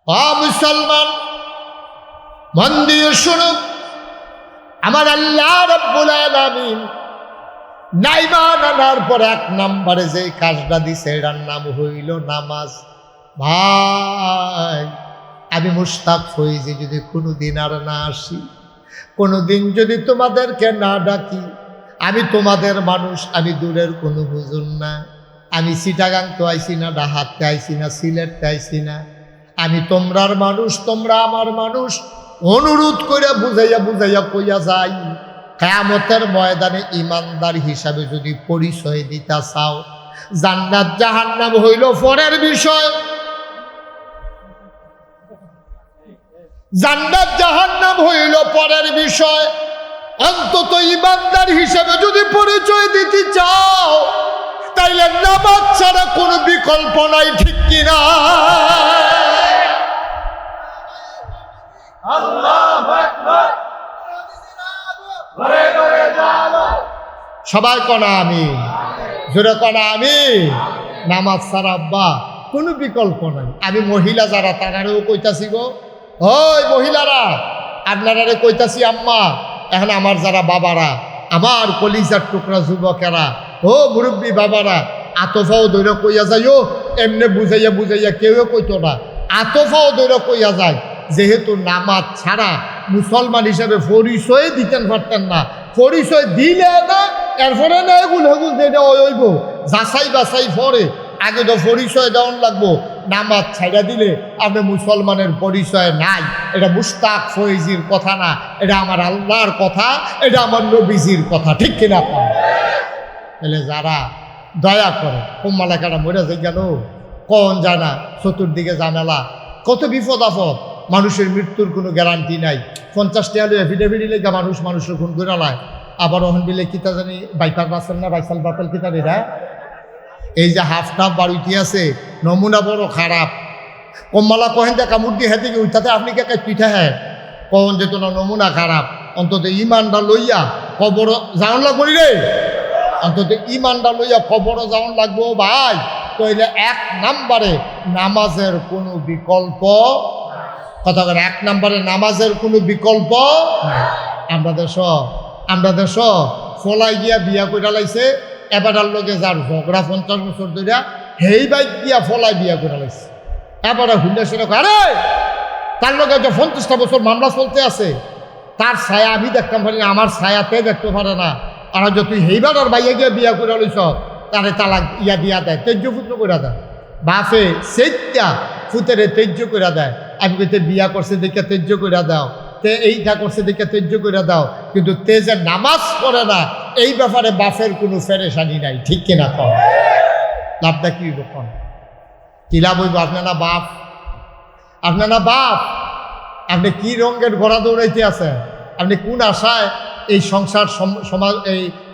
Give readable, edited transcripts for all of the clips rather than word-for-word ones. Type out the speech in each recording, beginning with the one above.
মুসলমান, মন দিয়ে শুনুন, আমার আল্লাহ রাব্বুল আলামিন নাইমান আনার পর 1 নম্বরে যে কাজটা দিছে এটার নাম হইল নামাজ। ভাই, আমি মুশতাক ফৈজি যদি কোনোদিন আর না আসি, কোনোদিন যদি তোমাদেরকে না ডাকি, আমি তোমাদের মানুষ, আমি দূরের কোনো হুজুর না। আমি চিটাগাং তো আইছি না, ডাহাতে আইছি না, সিলেটতে আইছি না। আমি তোমরার মানুষ, তোমরা আমার মানুষ। অনুরোধ করে বুঝাইয়া বুঝাইয়া কইয়া যাই, কিয়ামতের ময়দানে ইমানদার হিসাবে যদি পরিচয় দিতে চাও, জান্নাত জাহান্নাম হইল পরের বিষয়। জান্নাত জাহান্নাম হইল পরের বিষয়। অন্তত ইমানদার হিসাবে যদি পরিচয় দিতে চাও, তাইলে নামাজ ছাড়া কোনো বিকল্প নাই, ঠিক কিনা? সবাই কনা আমি, জোরে কনা আমি। নামাজ ছাড়া আব্বা কোনো বিকল্প নাই। আমি মহিলা যারা তারারেও কইতাছি গো, ওই মহিলারা আপনারা কইতাছি আম্মা, এখন আমার যারা বাবারা, আমার কলিজার টুকরা যুবকেরা, ও মুরব্বী বাবারা, আতফাও দৈর কইয়া যাইও, এমনি বুঝাইয়া বুঝাইয়া কেউ কইতো না, আতফাও দৈর কইয়া যায়। যেহেতু নামাজ ছাড়া মুসলমান হিসাবে পরিচয় দিতেন পারতেন না, পরিচয় দিলে না এরপরে না এগুল হেগুল যেটা ওইব যাচাই বাছাই পরে আগে তো পরিচয় দেওয়ান লাগবো। নামাজ ছাড়া দিলে আপনি মুসলমানের পরিচয় নাই। এটা মুশতাক ফৈজির কথা না, এটা আমার আল্লাহর কথা, এটা আমার নবীজির কথা, ঠিক কিনা? তাহলে যারা দয়া করে কোম্মালাকাটা মরে যাই গেল, কন জানা চতুর্দিকে জামেলা, কত বিপদ আপদ, মানুষের মৃত্যুর কোনো গ্যারান্টি নাই। 50 টাকা এফিডেভিট লেগে মানুষের খুন করে লায়। আবার ওখান বিলে কিতা জানি বাইপার বাসেন না, বাইসাল বাতাল কিতা এরা, এই যে হাফ টাফ বাড়িতে আছে, নমুনা বড় খারাপ। কম্মালা কহেন যে কামড় দিয়ে হেঁটে গিয়ে উঠাতে আপনি কে পিঠা হ্যাঁ কখন যেত না, নমুনা খারাপ। অন্তত ইমানটা লইয়া কবর যাওয়ান লাগবো রে, অন্তত ইমানটা লইয়া কবর যাওয়ান লাগবো ভাই। তাইলে 1 নম্বরে নামাজের কোনো বিকল্প, কথা বলে 1 নম্বরে নামাজের কোনো বিকল্প। আমরা দেশ ফলাই গিয়া বিয়া করে লাইছে, এবারের লোকে যার ঝগড়া 50 বছর ধরে, হেই বাইক গিয়া ফলাই বিয়া করে লাইছে। এবারে হুন্ডে সেরে আরে তার লোকে যে 50টা বছর মামলা চলতে আছে, তার ছায়া আমি দেখতাম পারি না, আমার ছায়াতে দেখতে পারে না। আর যে তুই হেইবার আর বাইয়া গিয়া বিয়া করে লইছ, তারে তালাক ইয়া দিয়া দেয়, তেজ্য পুত্র করে দেয়। বাপে সেইটা ফুতেরে তেজ্য করে দেয়। আমি কইতে বিয়া করছে দেখে তেজ্য করে দাও, তে এইটা করছে দেখে তেজ্য করে দাও, কিন্তু তে যে নামাজ পড়ে না এই ব্যাপারে বাপের কোনো ফেরেশানি নাই, ঠিক কিনা? কম লাভটা কি কখন কি লাভ হইব? আপনারা বাপ, আপনারা বাপ, আপনি কি রঙের ঘোড়া দৌড়াইতে আছেন? আপনি কোন আশায় এই সংসার সমাজ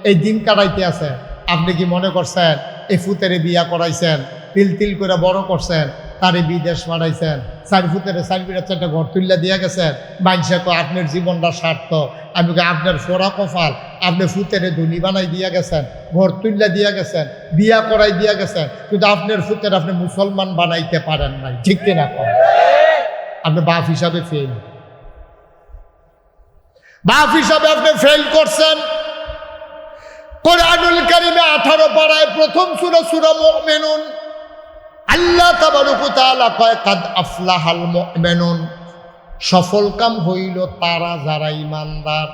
এই দিন কাটাইতে আছেন? আপনি কি মনে করছেন এই ফুতেরে বিয়া করাইছেন, তিল তিল করে বড় করছেন, তারে বিদেশ পাঠাইছেন, 4 ফুতেরে 4 বিড়া 4টা ঘর তুল্লা দিয়া গেছেন, মানুষে তো আপনার জীবনটা সার্থক। আমি আপনার ফোরা কপাল, আপনি ফুতেরে ধনী বানাই দিয়া গেছেন, ঘর তুল্লা দিয়া গেছেন, বিয়া করাই দিয়া গেছেন, কিন্তু আপনার ফুতের আপনি মুসলমান বানাইতে পারেন নাই, ঠিক কিনা? আপনি বাপ হিসাবে ফেল, বাপ হিসাবে আপনি ফেল করছেন। কোরআনুল কারীমে 18 পারায় প্রথম সূরা সূরা মুমিনুন, আল্লাহ তাবারক ওয়া তাআলা কয় কাদ আফলাহাল মুমিনুন, সফল কাম হইল তারা যারা ইমানদার।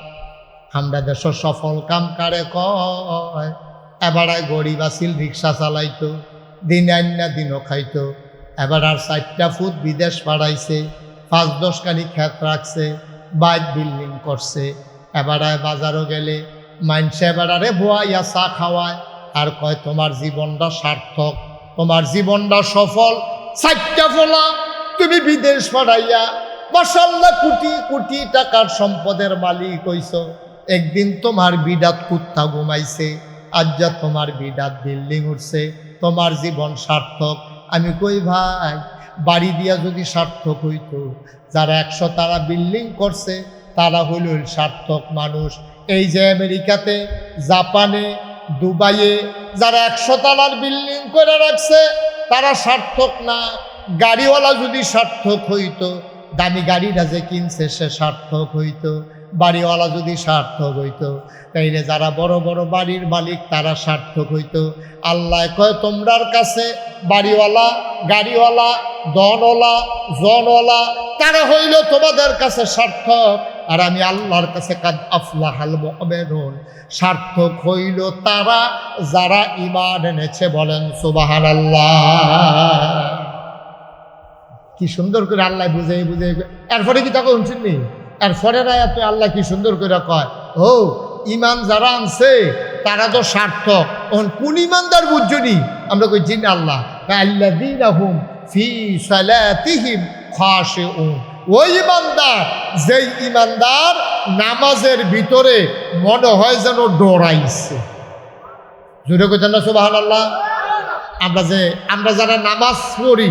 আমরা দেশ সফল কাম কারে কয়? এবারে গরিব আসিল, রিক্সা চালাইতো, দিন আন্না দিনও খাইতো, এবার আর 4টা ফুট বিদেশ পাঠাইছে, 5-10 কানি ক্ষেত রাখছে, বাইক বিল্ডিং করছে। এবারে বাজারও গেলে মাইনসে এবারে ভুয়াইয়া চা খাওয়ায় আর কয় তোমার জীবনটা সার্থক, তোমার জীবনটা সফল। 4টা ফলা তুমি বিদেশ পাঠাইয়া মাশাআল্লাহ কোটি কোটি টাকার সম্পদের মালিক হইছ। একদিন তোমার বিডাত কুত্তা ঘুমাইছে, আজ যা তোমার বিডাত বিল্ডিং উঠছে, তোমার জীবন সার্থক। আমি কই ভাই, বাড়ি দিয়া যদি সার্থক হইতো, যারা 100 তারা বিল্ডিং করছে তারা হইল সার্থক মানুষ। এই যে আমেরিকাতে, জাপানে, দুবাইয়ে যারা 100 তালার বিল্ডিং করে রাখছে তারা সার্থক না, গাড়িওয়ালা যদি সার্থক হইতো, দামি গাড়িটা যে কিনছে সে সার্থক হইতো, বাড়িওয়ালা যদি সার্থক হইতো, তাইলে যারা বড় বড় বাড়ির মালিক তারা সার্থক হইতো। আল্লাহ কয় তোমরার কাছে বাড়িওয়ালা, গাড়িওয়ালা, দনওয়ালা, জনওয়ালা তারা হইল তোমাদের কাছে সার্থক, আর আমি আল্লাহর কাছে কাদ আফলাহাল মুমিনুন, সার্থক হইল তারা যারা ঈমান এনেছে। বলেন সুবহানাল্লাহ। কি সুন্দর করে আল্লাহ বুঝে বুঝে, এরপরে কি তখন শুননি, এরপরে রায়াত আল্লাহ কি সুন্দর করে কয়, ও ঈমান যারা আনছে তারা তো সার্থক। কোন ঈমানদার বুঝছনি? আমরা কই জিন আল্লাহ আল্লাযীনা হুম ফি সালাতিহিম খাশিউন, ওই ঈমানদার যেই ঈমানদার নামাজের ভিতরে মনে হয় যেন ডরাইছে। জোরে কইতেন না সুবহানাল্লাহ। আমরা যারা নামাজ পড়ি,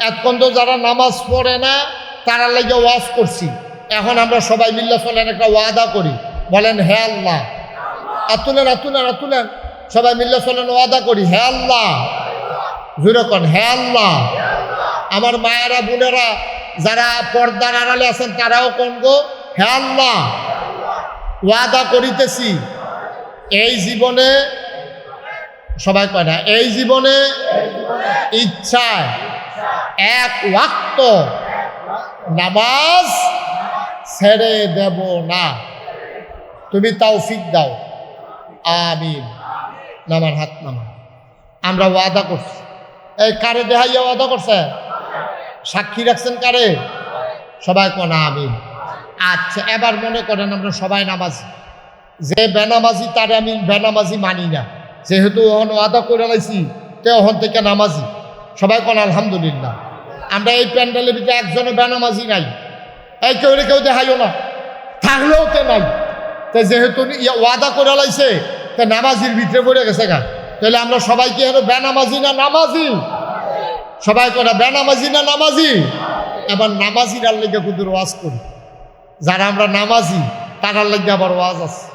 এতক্ষণ তো যারা নামাজ পড়ে না তারা লাগে ওয়াজ করছি, এখন আমরা সবাই মিল্লা চলেন একটা ওয়াদা করি। বলেন হে আল্লাহ, আতুলেন আতুলেন আতুলেন, সবাই মিল্লা চলেন ওয়াদা করি, হে আল্লাহ, জোরে কন হে আল্লাহ। আমার মায়েরা বোনেরা যারা পর্দার আড়ালে আছেন তারাও কোন গো, হে আল্লাহ, ওয়াদা করিতেছি এই জীবনে, সবাই কয় না, এই জীবনে ইচ্ছায় এক ওয়াক্ত নামাজ ছেড়ে দেব না, তুমি তৌফিক দাও, আমিন। নামার হাত নামা। আমরা ওয়াদা করছি। এই কারে দেখাইয়া ওয়াদা করছে? সাক্ষী রাখছেন কারে? সবাই কোন আমিন। আচ্ছা, এবার মনে করেন আমরা সবাই নামাজি, যে বেনামাজি তারে আমি বেনামাজি মানি না, যেহেতু ওহন ওয়াদা করে লাইছি তে ওহন থেকে নামাজি। সবাই কোন আলহামদুলিল্লাহ। আমরা এই প্যান্ডেলের ভিতরে একজনও বেনামাজি নাই, এই কেউ দেখাইও না, থাকলেও তে নাই। তো যেহেতু ওয়াদা করে লাইছে তে নামাজির ভিতরে পড়ে গেছে গা, তাহলে আমরা সবাইকে হেন বেনামাজি না নামাজি? সবাই করে বেনামাজি না নামাজি? এবার নামাজিরার লেগে কুদুর ওয়াজ করি, যারা আমরা নামাজি তারার লেগে আবার ওয়াজ আছে।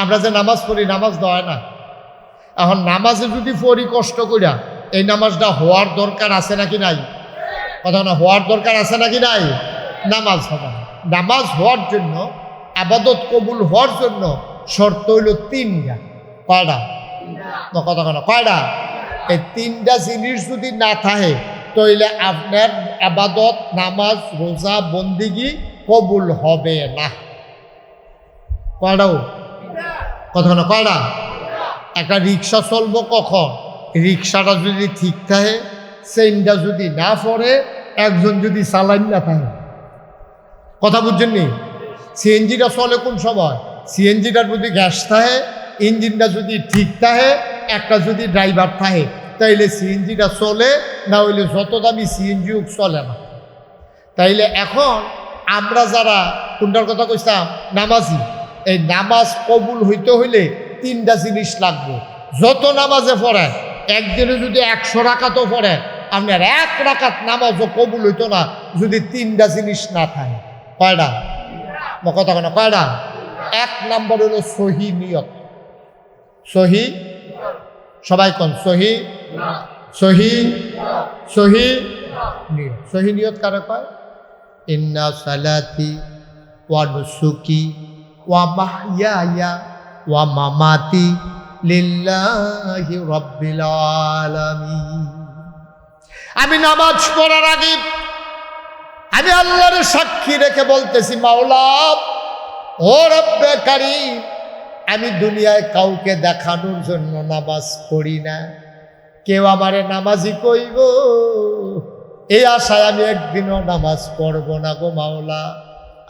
আমরা যে নামাজ পড়ি, নামাজ দেওয়া না। এখন নামাজে যদি পড়ি কষ্ট করিয়া, এই নামাজটা হওয়ার দরকার আছে নাকি নাই? কথা না, হওয়ার দরকার আছে নাকি নাই? নামাজ হবে না। নামাজ হওয়ার জন্য, আবাদত কবুল হওয়ার জন্য শর্ত হইল তিনটা। কয়টা? কথা কেন, কয়টা? এই তিনটা জিনিস যদি না থাকে তাহলে আপনার আবাদত, নামাজ, রোজা, বন্দিগি কবুল হবে না। কয়টাও? কথা কেন, কয়টা? একটা রিক্সা চলবো কখন? রিক্সাটা যদি ঠিক থাকে, চেইনটা যদি না পড়ে, একজন যদি চালান না থাকে। কথা বুঝছেন নি? সিএনজিটা চলে কোন সময়? সিএনজিটার যদি গ্যাস থাকে, ইঞ্জিনটা যদি ঠিক থাকে, একটা যদি ড্রাইভার থাকে, তাইলে সিএনজিটা চলে, না হইলে যত দামি সিএনজিও চলে না। তাইলে এখন আমরা যারা কোনটার কথা কইতাম, নামাজি, এই নামাজ কবুল হইতে হইলে তিনটা জিনিস লাগবে। যত নামাজে পড়েন, একদিনে যদি 100 রাকাতও পড়েন, আপনার 1 রাকাত নামাজও কবুল হইতো না যদি তিনটা জিনিস না থাকে। কয়টা? কথা কেন, কয়টা? 1 নম্বর হলো সহি নিয়ত। সহি, সবাই কোন সহি, সহি, সহি নিয়ত। সহি নিয়ত কারে কয়? ইন্না সালাতি ওয়া নুসুকি ওয়া মাহইয়ায়া ওয়া মামাতি লিল্লাহি রাব্বিল আলামিন। আমি নামাজ পড়ার আগে আমি আল্লাহর সাক্ষী রেখে বলতেছি, মাওলা ও রব্বে কারীম, আমি দুনিয়ায় কাউকে দেখানোর জন্য নামাজ পড়ি না, কেউ আমারে নামাজি কইব এই আশায় আমি একদিনও নামাজ পড়ব না গো মাওলা।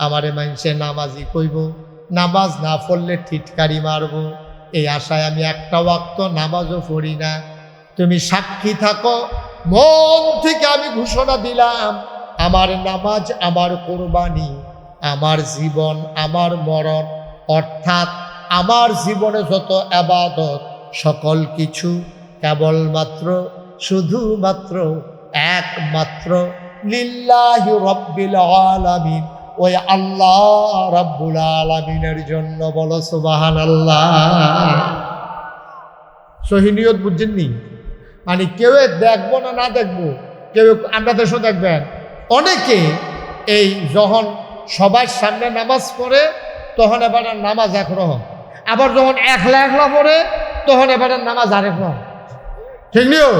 আমারে মানুষে নামাজি কইব, নামাজ না পড়লে ঠিটকারি মারব, এই আশায় আমি একটা ওয়াক্ত নামাজও পড়ি না। তুমি সাক্ষী থাকো, মন থেকে আমি ঘোষণা দিলাম, আমার নামাজ, আমার কোরবানি, আমার জীবন, আমার মরণ, অর্থাৎ আমার জীবনে যত ইবাদত, সকল কিছু কেবলমাত্র, শুধুমাত্র, একমাত্র লিল্লাহি রাব্বিল আলামিন, ওই আল্লাহ রাব্বুল আলামিনের জন্য। বলো সুবহানাল্লাহ। সহি নিয়ত বুঝছেননি? মানে কেউ দেখবো না না দেখবো, কেউ আমরা দেশও দেখবেন অনেকে এই যখন সবার সামনে নামাজ পড়ে তখন এবার নামাজ একরকম, আবার যখন একলা একলা পড়ে তখন এবার নামাজ আরেক রকম, ঠিক নিও?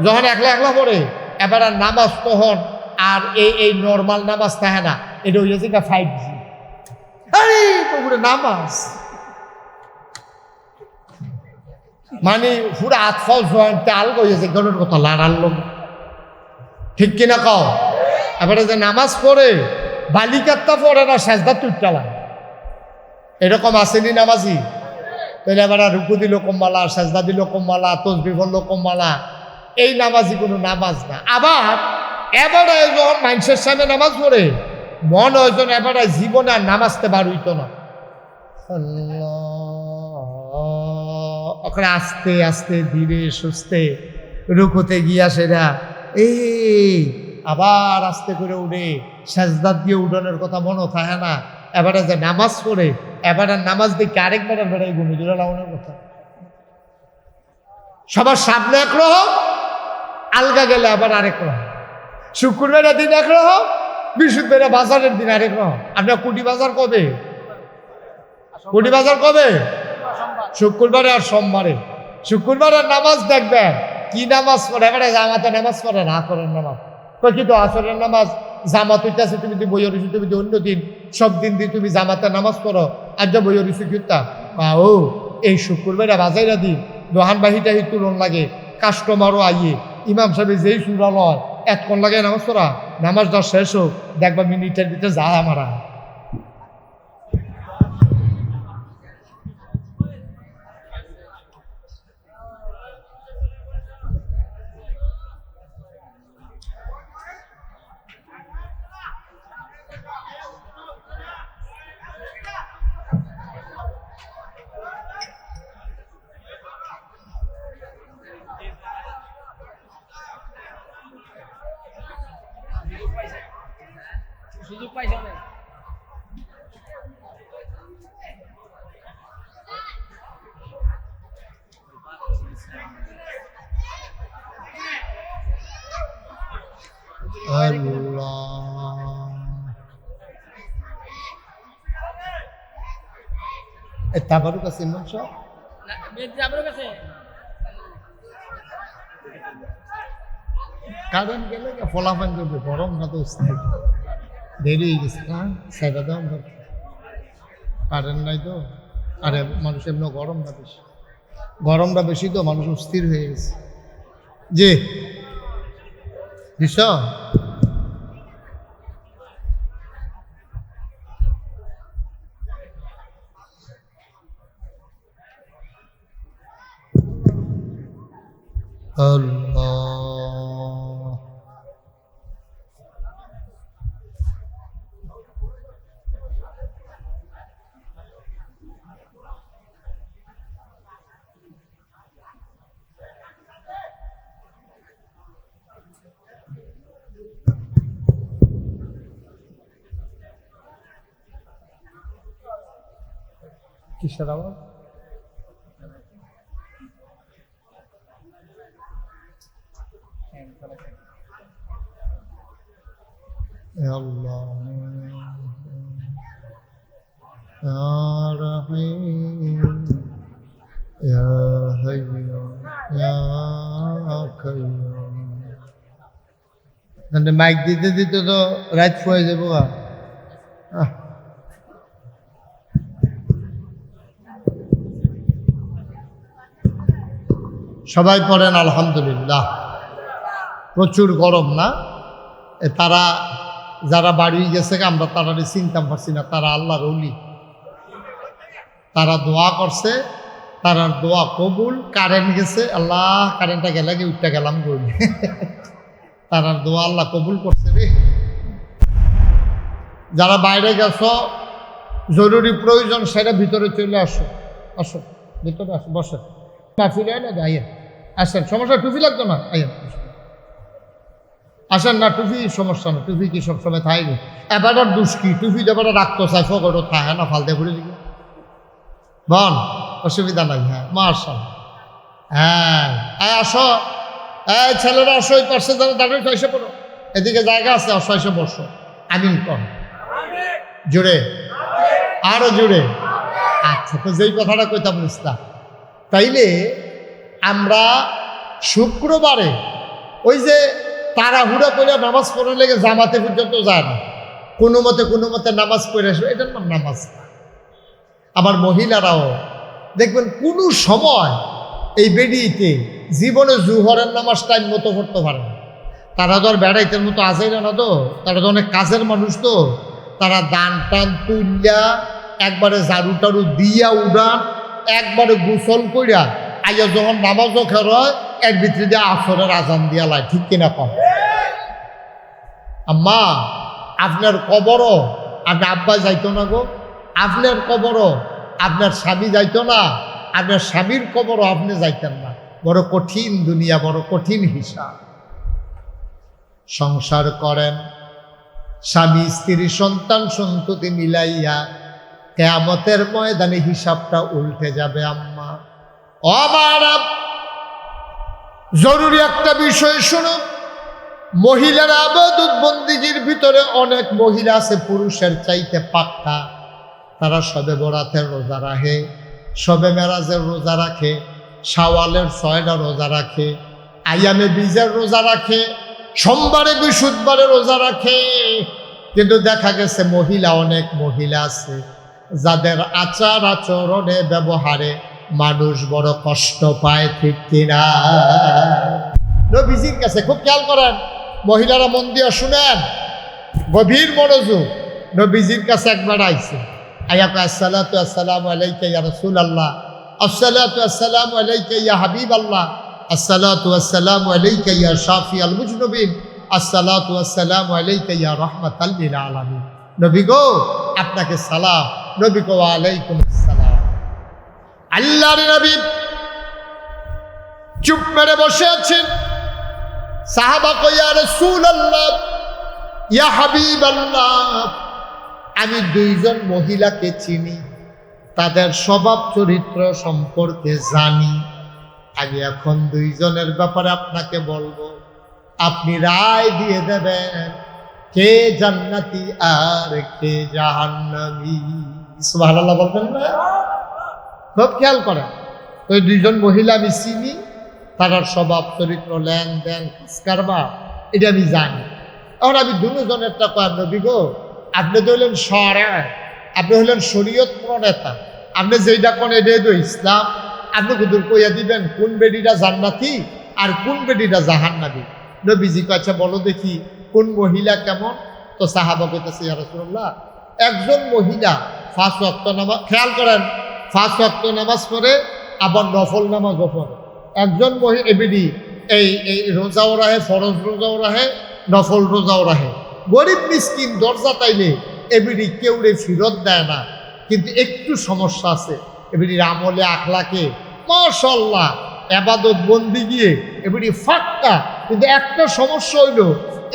যখন একলা একলা পড়ে এবার নামাজ তখন আর এই নর্মাল নামাজ থাকে না, এটা হইয়াছে 5G। আরে পুরো নামাজ মানে পুরো আতফল জয়েন্ট আল গিয়েছে গণের কথা লাড়ার লোক, ঠিক কিনা কও? এবারে যে নামাজ পড়ে বালিকাত্তা পড়ে না, সেজদা তুইটালা, এরকম আসেনি নামাজি? তাহলে এবার রুকু দিল কমমালা, সেজদা দিল কমমালা, তসবিহ পড়ল কমমালা, এই নামাজি কোনো নামাজ না। আবার এবারে যখন মানুষের সামনে নামাজ পড়ে মন হয়তো এবারে জীবনে আর নামাজতে বার হইত না, ওখানে আস্তে আস্তে ধীরে সুস্থে রুকুতে গিয়া সেরা এই আবার আস্তে করে উঠে সেজদা দিয়ে উঠানোর কথা মনে থাকে না। এবারে যে নামাজ পড়ে এবারে নামাজ দেখে আরেকবার বেড়াই ঘুমি দূরে লাগানোর কথা। সবার সামনে একরকম, আলগা গেলে আবার আরেক রকম। শুক্রবারের দিন একরকম, বৃহস্পতিবার বাজারের দিন আরেক রকম। আপনার কুটি বাজার কবে? কুটি বাজার কবে? শুক্রবারে আর সোমবারে। শুক্রবারের নামাজ দেখবেন কি নামাজ পড়ে, এবারে জামাতে নামাজ পড়ে না, আসরের নামাজ কিন্তু আসরের নামাজ জামাত হইতেছে, তুমি তো বইয়ের ইস্যু, তুমি তো অন্য দিন সব দিন দিয়ে তুমি জামাতে নামাজ পড়ো, আর যা বইয়ের ইস্যু কিনতা ও এই শুক্রবারে বাজাইরা দিন দোহান বাহিটা হি তুলন লাগে, কাস্টমারও আইয়ে ইমাম সাহেব যেই সুরা লয় এতক্ষণ লাগে নামাজ পড়া, নামাজটা শেষ হোক দেখবা মিনিটের ভিতরে যা আমারা। সুযোগ পাইছে না। তাবারুক আছে ইমাম সাহেব, কারেন্ট গেলে ফলাফল করবে, গরম না তো দেরি হয়ে গেছে না, সেটা দাম কারেন্ট নাই তো। আরে মানুষ এমনি গরমটা বেশি তো মানুষ অস্থির হয়ে গেছে। জি দিস আল্লাহ কিসের আওয়াজ? আল্লাহ রহিম ইয়া হাইয়্যু ইয়া কাইয়্যুম। মাইক দিতে দিতে তো রাত হয়ে যাবো। সবাই পড়েন আলহামদুলিল্লাহ। প্রচুর গরম না? তারা যারা বাড়ি গেছে আমরা তারা চিনতাম পারছি না, তারা আল্লাহর ওলি, তারা দোয়া করছে, তারার দোয়া কবুল। কারেন্ট গেছে, আল্লাহ কারেন্টটা গেলে কি উঠতে গেলাম বলি তারার দোয়া আল্লাহ কবুল করছে রে। যারা বাইরে গেছ জরুরি প্রয়োজন সেটা ভিতরে চলে আসো, আসো ভিতরে আসো, বসে ফিরে না আইয়েন, আসেন, সমস্যা টুপি লাগতো না, আইয়েন আসেন না, টুপি সমস্যা না, টুপি কি সবসময় থাকবে? এবার দুষ্কি টুপি দেবার রাখতো চাই ফকটও থাকে না, ফালতে ঘুরে দিবে বল, অসুবিধা নাই। হ্যাঁ মার্শাল, হ্যাঁ আসো এই ছেলেরা অসহায় পারছে যারা দাঁড়িয়ে এসে পড়ো, এদিকে জায়গা আছে, অসহায় বসো। আমিন কর জোরে, আরো জোরে। আচ্ছা, তো যেই কথাটা কইতাম বুঝতাম, তাইলে আমরা শুক্রবারে ওই যে তাড়াহুড়া করে নামাজ পড়ার লেগে জামাতে পর্যন্ত যায় না, কোনো মতে নামাজ পড়ে আসবে, এটার নাম নামাজ না। আবার মহিলারাও দেখবেন কোনো সময় এই বেডিতে জীবনে জুহরের নামাজ টাইম মতো পড়তে পারে না। তারা তো আর বেড়াইতের মতো আসেই না, তো তারা তো অনেক কাজের মানুষ, তো তারা দান টান তুলিয়া একবারে ঝাড়ু টাড়ু দিয়া উড়ান, একবারে গোসল কইরা আইয়া যখন নামাজও খের হয় এর ভিতরে দিয়ে আসরের আজান দিয়া লাই, ঠিক কিনা কম? আম্মা আপনার কবরও আপনার আব্বা যাইতো না গো, আপনার কবরও আপনার স্বামী যাইতো না, আপনার স্বামীর কবরও আপনি যাইতেন না। বড় কঠিন দুনিয়া, বড় কঠিন হিসাব। সংসার করেন, স্বামী স্ত্রী সন্তান সন্ততি মিলাইয়া কিয়ামতের ময়দানে হিসাবটা উল্টে যাবে। আম্মা আমার জরুরি একটা বিষয় শুনো, মহিলারা ইবাদত বন্দেগীর ভিতরে অনেক মহিলা আছে পুরুষের চাইতে পাক্কা। তারা শবে বরাতের রোজা রাখে, শবে মেরাজের রোজা রাখে, শাওয়ালের 6টা রোজা রাখে, আইয়ামে বীজের রোজা রাখে, সোমবারে বৃহস্পতিবারে রোজা রাখে। কিন্তু দেখা গেছে অনেক মহিলা আছে যাদের আচার আচরণে ব্যবহারে মানুষ বড় কষ্ট পায়, ঠিক কিনা? নবীজির কাছে খুব খেয়াল করেন, মহিলারা মন দিয়ে শুনেন, গভীর মনোযোগ। নবীজির কাছে একবার আইছে, আইয়া কয় আসসালাতু আসসালামু আলাইকা ইয়া রাসূলুল্লাহ, আসসালাতু আসসালামু আলাইকা ইয়া হাবিবাল্লাহ, আসসালাতু আসসালামু আলাইকা ইয়া শাফিআল মুজনুবিন, আসসালাতু আসসালামু আলাইকা ইয়া রাহমাতাল লিল আলামিন। নবী গো আপনাকে সালাম। নবী গো ওয়া আলাইকুম আসসালাম। আল্লাহর নবী চুপ মেরে বসে আছেন। সাহাবা কয় ইয়া রাসূলুল্লাহ, ইয়া হাবিবাল্লাহ, আমি 2জন মহিলাকে চিনি, তাদের স্বভাব চরিত্র সম্পর্কে জানি। আমি এখন 2জনের ব্যাপারে আপনাকে বলবো, আপনি রায় দিয়ে দেবেন কে জান্নাতি আর কে জাহান্নামী। সুবহানাল্লাহ বলবেন না? খুব খেয়াল করেন, ওই 2জন মহিলা আমি চিনি, তার স্বভাব চরিত্র লেনদেন কারবার এটা আমি জানি। এখন আমি 2জনেরটা কয় নবী গো, আপনি তো হলেন আপনি হলেন শরীয়ত প্রণেতা, আপনি যেইটা কোন এটাই তো ইসলাম। আপনি কুদুর কইয়া দিবেন কোন বেডিটা জান্নাতি আর কোন বেডিটা জাহান্নামী। নবীজি কাছে বলো দেখি কোন মহিলা কেমন? তো সাহাবা কইতেছে ইয়া রাসূলুল্লাহ, একজন মহিলা 5 ওয়াক্ত নামাজ, খেয়াল করেন, 5 ওয়াক্ত নামাজ পড়ে, আবার নফল নামাজও পড়ে। একজন মহিলা এবিডি এই রোজাও রাহে, ফরজ রোজাও রাহে, নফল রোজাও রাহে। গরিব মিসকিন দরজা তাইলে এবিডি কেউরে ফিরত দেয় না, কিন্তু একটু সমস্যা আছে এবিডির আমলে আখলাকে মাশাআল্লাহ ইবাদত বন্দি গিয়ে এবিডি ফাক্কা। কিন্তু একটা সমস্যা হইল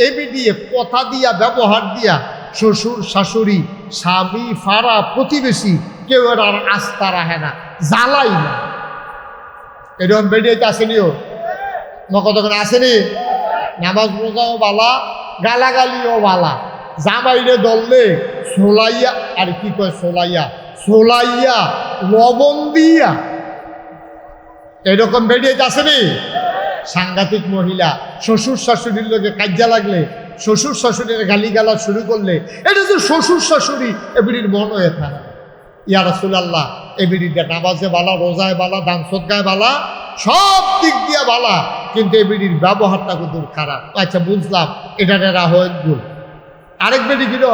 এবিডি কথা দিয়া ব্যবহার দিয়া শ্বশুর শাশুড়ি স্বামী ফারা প্রতিবেশী কেউ আর আস্থা রাখে না, জ্বালাই না। এরকম বেডিয়াতে আসেনিও কতক্ষণ আসেনি। নামাজ রোজাও বালা, গালাগালিও বালা, জামাইরে দললে সোলাইয়া, আর কি কয় সোলাইয়া লবণ দিয়া, এরকম বেডিয়াতে আসেনি। সাংঘাতিক মহিলা, শ্বশুর শাশুড়ির লোকে কাজ্যা লাগলে, শ্বশুর শাশুড়ির গালিগালা শুরু করলে, এটা যে শ্বশুর শাশুড়ি এবিডির মন হয়ে থাকে। ইয়া রাসূলুল্লাহ, এবিডিটা নামাজে বালা, রোজায় বালা, দান সদকায় বালা, সব দিক দিয়া বালা, কিন্তু এবিডির ব্যবহারটা কিন্তু খারাপ। আচ্ছা বুঝলাম, এটা রাহের ভুল। আরেক বেডি কির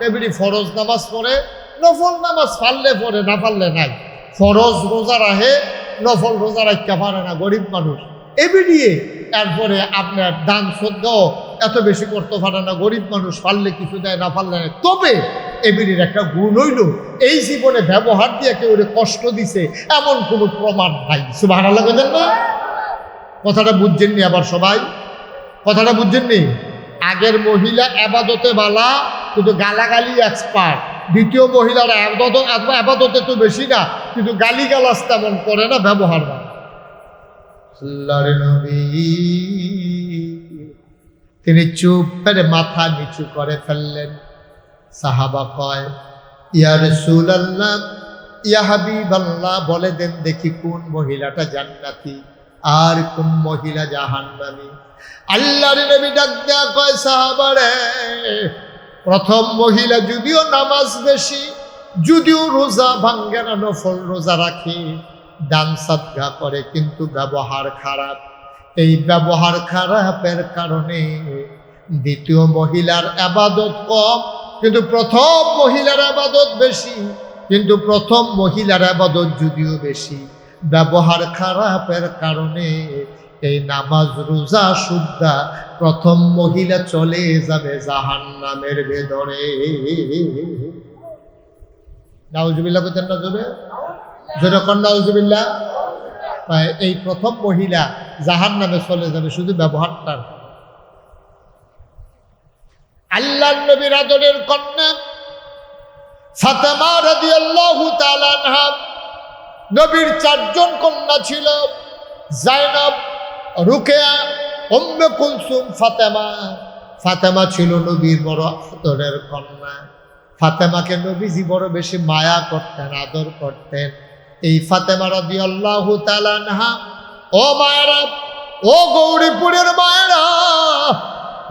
এবিডি ফরজ নামাজ পড়ে, নফল নামাজ পারলে পড়ে, না পারলে নাই। ফরজ রোজা রাহে, নফল রোজা রাখতে পারে না, গরিব মানুষ। এবিডিয়ে এরপরে আপনার দান সদকাও এত বেশি করতে পারে না, গরিব মানুষ, পারলে কিছু দেয়, না পারলে নাই। তবে এবিডির একটা গুণ হইল, এই জীবনে ব্যবহার দিয়ে কেউ কষ্ট দিছে এমন কোনো প্রমাণ নাই। সুবহানাল্লাহ বলেন না? কথাটা বুঝছেননি? আবার সবাই কথাটা বুঝছেননি? আগের মহিলা আবাদতে বালা, কিন্তু গালাগালি এক্সপার্ট। দ্বিতীয় মহিলারা আবাদতে তো বেশি না, কিন্তু গালিগালাজ তেমন করে না, ব্যবহার না। আল্লাহর নবী তিনি চুপ করে মাথা নিচু করে ফেললেন। সাহাবা কয়, ইয়া রাসূলুল্লাহ, ইয়া হাবিবাল্লাহ, বলে দেন দেখি কোন মহিলাটা জান্নাতি আর কোন মহিলা জাহান্নামী। আল্লাহর নবী ডাক দেয়া কয়, সাহাবারে, প্রথম মহিলা যদিও নামাজ বেশি, যদিও রোজা ভাঙ্গে না, নফল রোজা রাখে, দান সাদকা করে, কিন্তু ব্যবহার খারাপ। এই ব্যবহার খারাপের কারণে দ্বিতীয় মহিলার ইবাদত কম, কিন্তু প্রথম মহিলার ইবাদত বেশি। কিন্তু প্রথম মহিলার ইবাদত যদিও বেশি, ব্যবহার খারাপের কারণে এই নামাজ রোজা সুদ্ধা প্রথম মহিলা চলে যাবে জাহান্নামের ভেতরে। নাউজুবিল্লাহ কইতেন না জোরে? জোরে কোন নাউজুবিল্লাহ? এই প্রথম মহিলা জাহান্নামে চলে যাবে শুধু ব্যবহারটার। আল্লাহর নবীর আদরের কন্যা ফাতেমা রাদিয়াল্লাহু তাআলা আনহা, নবীর 4 জন কন্যা ছিল, জায়নব, রুকিয়া, উম্মে কুলসুম, ফাতেমা। ফাতেমা ছিল নবীর বড় আদরের কন্যা। ফাতেমাকে নবীজি বড় বেশি মায়া করতেন, আদর করতেন। এই ফাতেমা রাদিয়াল্লাহু তাআলা আনহা, ও মায়েরা, ও গৌরীপুরের মায়েরা,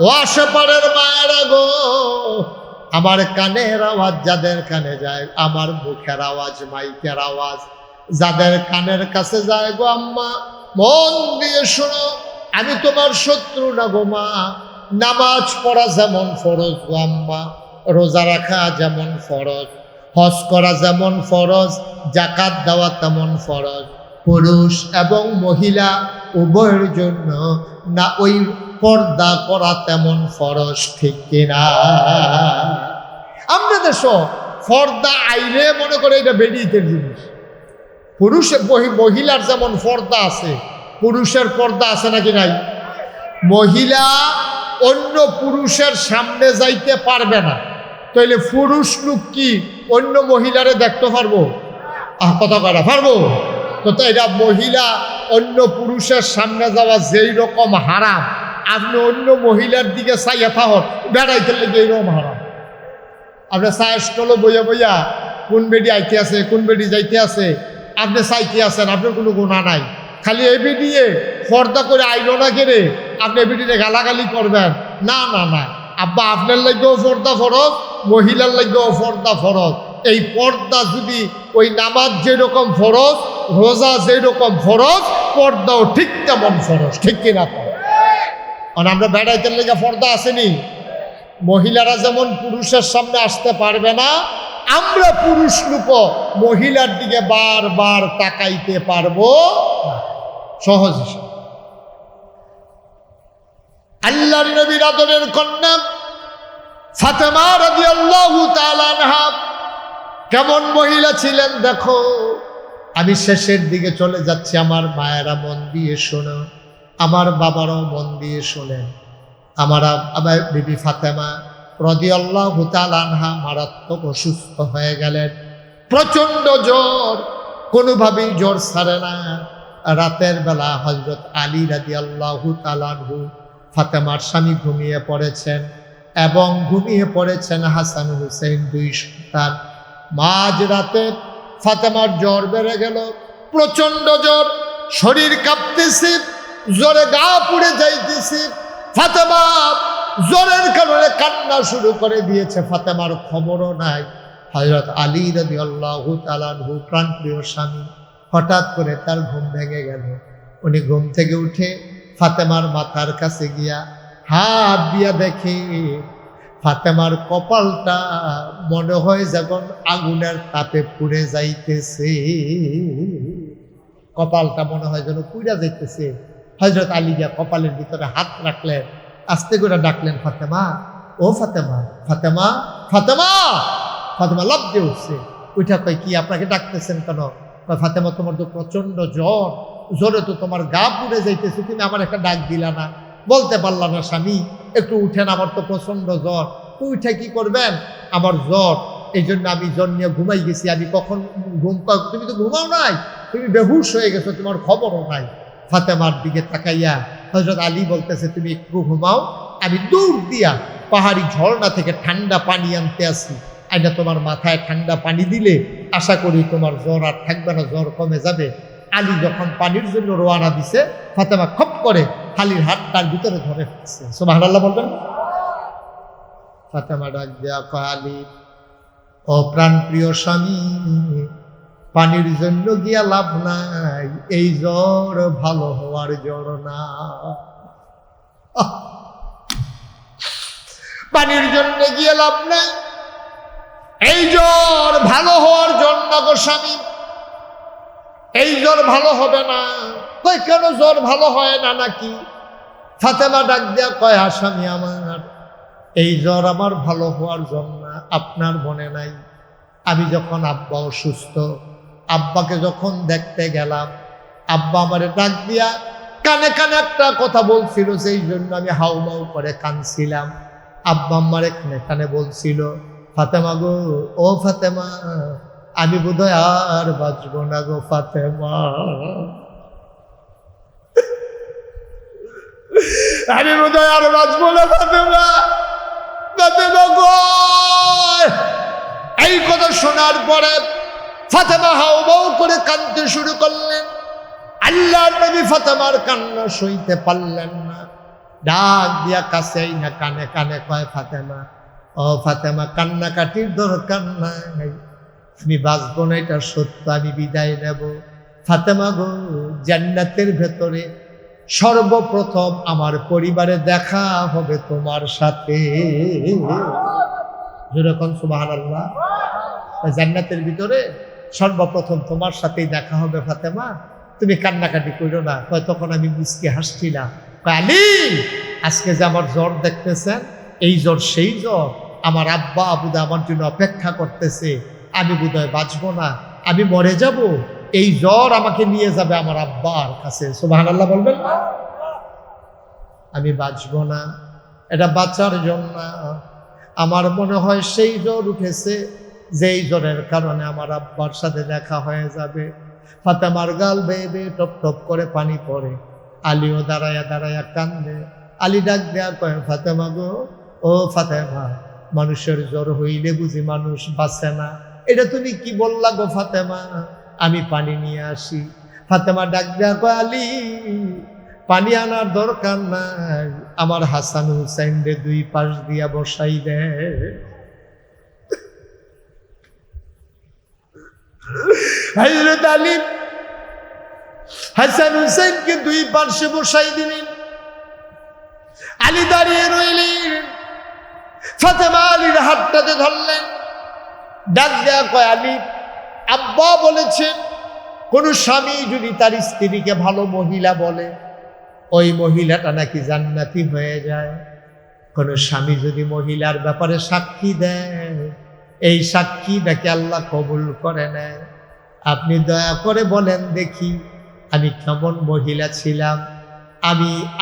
ও আশেপাড়ের মায়েরা গো, আমার কানের আওয়াজ যাদের কানে যায়, আমার মুখের আওয়াজ, মাইকের আওয়াজ যাদের কানের কাছে যায় গো আম্মা, মন দিয়ে শোনো, আমি তোমার শত্রু না গো মা। নামাজ পড়া যেমন ফরজ গো আম্মা, রোজা রাখা যেমন ফরজ, হজ করা যেমন ফরজ, যাকাত দেওয়া তেমন ফরজ, পুরুষ এবং মহিলা উভয়ের জন্য না ওই পর্দা করা তেমন ফরজ, ঠিক কিনা? আমরা দেশ পর্দা আইলে মনে করে এটা বেরিয়েছে জিনিস। পুরুষের মহিলার যেমন পর্দা আছে, পুরুষের পর্দা আছে নাকি নাই? মহিলা অন্য পুরুষের সামনে যাইতে পারবে না, তাইলে পুরুষ লোক কি অন্য মহিলারে দেখতে পারবো? কথা করা পারবো তো? এটা মহিলা অন্য পুরুষের সামনে যাওয়া যেই রকম হারাম, আপনি অন্য মহিলার দিকে চাইয়া থাকুন, বেড়াইতে লেগে এইরকম হারাম। আপনি চায় স্টলে বইয়া বইয়া কোন বেডি আইতে আছে, কোন বেডি যাইতে আছে, আপনি চাইতে আছেন, আপনার কোনো গুণা নাই। খালি এই বেডিয়ে পর্দা করে আইলো না কেড়ে আপনি বেডিতে গালাগালি করবেন? না না না, আব্বা আপনার লাগেও পর্দা ফরজ, মহিলার লাগেও পর্দা ফরজ। এই পর্দা যদি ওই নামাজ যেরকম ফরজ, রোজা যেরকম ফরজ, পর্দাও ঠিক তেমন ফরজ, ঠিক কিনা? কারণ আমরা বেড়াইতে লেগে পর্দা আসেনি। মহিলারা যেমন পুরুষের সামনে আসতে পারবে না, আমরা পুরুষ লোক মহিলার দিকে বারবার তাকাইতে পারবো না, সহজ হিসাব। আল্লাহর নবীর আদরের কন্যা ফাতেমা রাদিয়াল্লাহু তাআলা আনহা কেমন মহিলা ছিলেন দেখো। আমি শেষের দিকে চলে যাচ্ছি, আমার মায়েরা মন দিয়ে শোনো, আমার বাবারাও মন দিয়ে শোনেন। আমার বিবি ফাতেমা রাদিয়াল্লাহু তাআলা আনহা মারাত্মক অসুস্থ হয়ে গেলেন, প্রচণ্ড জ্বর, কোনোভাবেই জ্বর ছাড়ে না। রাতের বেলা হযরত আলী রাদিয়াল্লাহু তাআলা আনহু, ফাতেমার স্বামী, ঘুমিয়ে পড়েছেন এবং ঘুমিয়ে পড়েছেন হাসান হুসেন, 2 সন্তান। মাঝ রাতে ফাতেমার জ্বর বেড়ে গেল, প্রচণ্ড জ্বর, শরীর কাঁপতেছে, জ্বরে গা পুড়ে যাইতেছে। ফাতেমা জ্বরের কারণে কান্না শুরু করে দিয়েছে, ফাতেমার খবরও নাই। হযরত আলী রাদিয়াল্লাহু তাআলা আনহু, প্রাণপ্রিয় স্বামী, হঠাৎ করে তার ঘুম ভেঙে গেল। উনি ঘুম থেকে উঠে ফাতেমার মাথার কাছে গিয়া হাত দিয়া দেখে ফাতেমার কপালটা মনে হয় যখন আগুনের তাপে পুড়ে যাইতেছে, কপালটা মনে হয় যেন পুড়ে যাইতেছে। হযরত আলী গিয়া কপালের ভিতরে হাত রাখলেন, আস্তে করে ডাকলেন, ফাতেমা, ও ফাতেমা, ফাতেমা, ফাতেমা। ফাতেমা লাফ দিয়ে উঠছে, ওইটা কই, কি আপনাকে ডাকতেছেন কেন? ফাতেমা, তোমার তো প্রচণ্ড জ্বর, জ্বরে তো তোমার গা পুড়ে যাইতেছে, তুমি আমার একটা ডাক দিলা না, বলতে পারলাম না স্বামী, একটু উঠেন, আমার তো প্রচণ্ড জ্বর। তো উঠে কি করবেন? আমার জ্বর, এই জন্য আমি জ্বর নিয়ে ঘুমাই গেছি। আমি কখন তুমি তো ঘুমাও নাই, তুমি বেহুশ হয়ে গেছো, তোমার খবরও নাই। ফাতেমার দিকে তাকাইয়া হযরত আলী বলতেছে, তুমি একটু ঘুমাও, আমি দৌড় দিয়া পাহাড়ি ঝর্ণা থেকে ঠান্ডা পানি আনতে আসি, আইনা তোমার মাথায় ঠান্ডা পানি দিলে আশা করি তোমার জ্বর আর থাকবে না, জ্বর কমে যাবে। আলী যখন পানির জন্য রওনা দিছে, ফাতেমা খপ করে আলীর হাত তার ভিতরে ধরে ফেলছে। সুবহানাল্লাহ বলবেন। ফাতেমা ডাক দেয়া কয়, আলী ও প্রাণ প্রিয় স্বামী, পানির জন্য গিয়া লাভ নাই, এই জ্বর ভালো হওয়ার জ্বর না। পানির জন্য গিয়ে লাভ নাই, এই জ্বর ভালো হওয়ার জন্য গো স্বামী, এই জ্বর ভালো হবে না। কই কেন জ্বর ভালো হয় না নাকি? ফাতেমা ডাক দেয়া কয়, স্বামী আমার, এই জ্বর আমার ভালো হওয়ার জন্য আপনার মনে নাই, আমি যখন আব্বা অসুস্থ, আব্বাকে যখন দেখতে গেলাম, আব্বা আমারে ডাক দিয়া কানে কানে একটা কথা বলছিল, সেই জন্য আমি হাউমাউ করে কাঁদছিলাম। আব্বা আমারে কানে কানে বলছিল, ফাতেমা গো, ও ফাতেমা, আমি বোধহয় আর বাঁচব না গো ফাতেমা, আমি বোধহয় আর বাঁচব না ফাতেমা, ফাতেমা গো। এই কথা শোনার পরে ফাতেমা হাউমাউ করে কাঁদতে শুরু করলেন। আল্লাহর নবী ফাতেমার কান্না সইতে পারলেন না, ডাক দিয়া কাছে না কানে কানে কয়, ফাতেমা ও ফাতেমা, কান্নাকাটির দরকার নাই, তুমি বাঁচবো না এটা সত্য, আমি বিদায় নেব। ফাতেমা গো, জান্নাতের ভেতরে সর্বপ্রথম আমার পরিবারে দেখা হবে তোমার সাথে। যেরকম সুবহানাল্লাহ, জান্নাতের ভিতরে সর্বপ্রথম তোমার সাথেই দেখা হবে ফাতেমা, তুমি কান্নাকাটি করো না। কয় তখন আমি মুচকি হাসছিলাম। কয়, আলী, আজকে যে আমার জ্বর দেখতেছেন, এই জ্বর সেই জ্বর, আমার আব্বা আবুদা আমার জন্য অপেক্ষা করতেছে, আমি বোধহয় বাঁচবো না, আমি মরে যাব, এই জ্বর আমাকে নিয়ে যাবে আমার আব্বার কাছে। সুবহানাল্লাহ বলবেন না? আমি বাঁচবো না, এটা বাঁচার জন্য আমার মনে হয় সেই জ্বর উঠেছে, যেই জ্বরের কারণে আমার আব্বার সাথে দেখা হয়ে যাবে। ফাতেমার গাল বেয়ে বেয়ে টপ টপ করে পানি পড়ে, আলীও দাঁড়ায়া দাঁড়ায়া কান্দে। আলী ডাক দেয়া কয়, ফাতেমা গো, ও ফাতেমা, মানুষের জ্বর হইলে বুঝি মানুষ বাঁচে না, এটা তুমি কি বললা গো ফাতেমা, আমি পানি নিয়ে আসি। ফাতেমা ডাক দেয়া কয়, আলী, পানি আনার দরকার নাই, আমার হাসান হুসাইন রে দুই পাশ দিয়া বসাই দে। হযরত আলী হাসান হুসাইনকে দুই পাশে বসাই দিলেন। আলী দাঁড়িয়ে রইলেন, ফাতেমা আলীর হাতটাতে ধরলেন, ডাক দেয়া কয়, আলী, আব্বা বলেছেন কোন স্বামী যদি তার স্ত্রীকে ভালো মহিলা বলে, ওই মহিলাটা নাকি জান্নাতি হয়ে যায়। কোন স্বামী যদি মহিলার ব্যাপারে সাক্ষী দেয়, এই সাক্ষী নাকি আল্লাহ কবুল করে নেয়। আপনি দয়া করে বলেন দেখি, আমি কেমন মহিলা ছিলাম,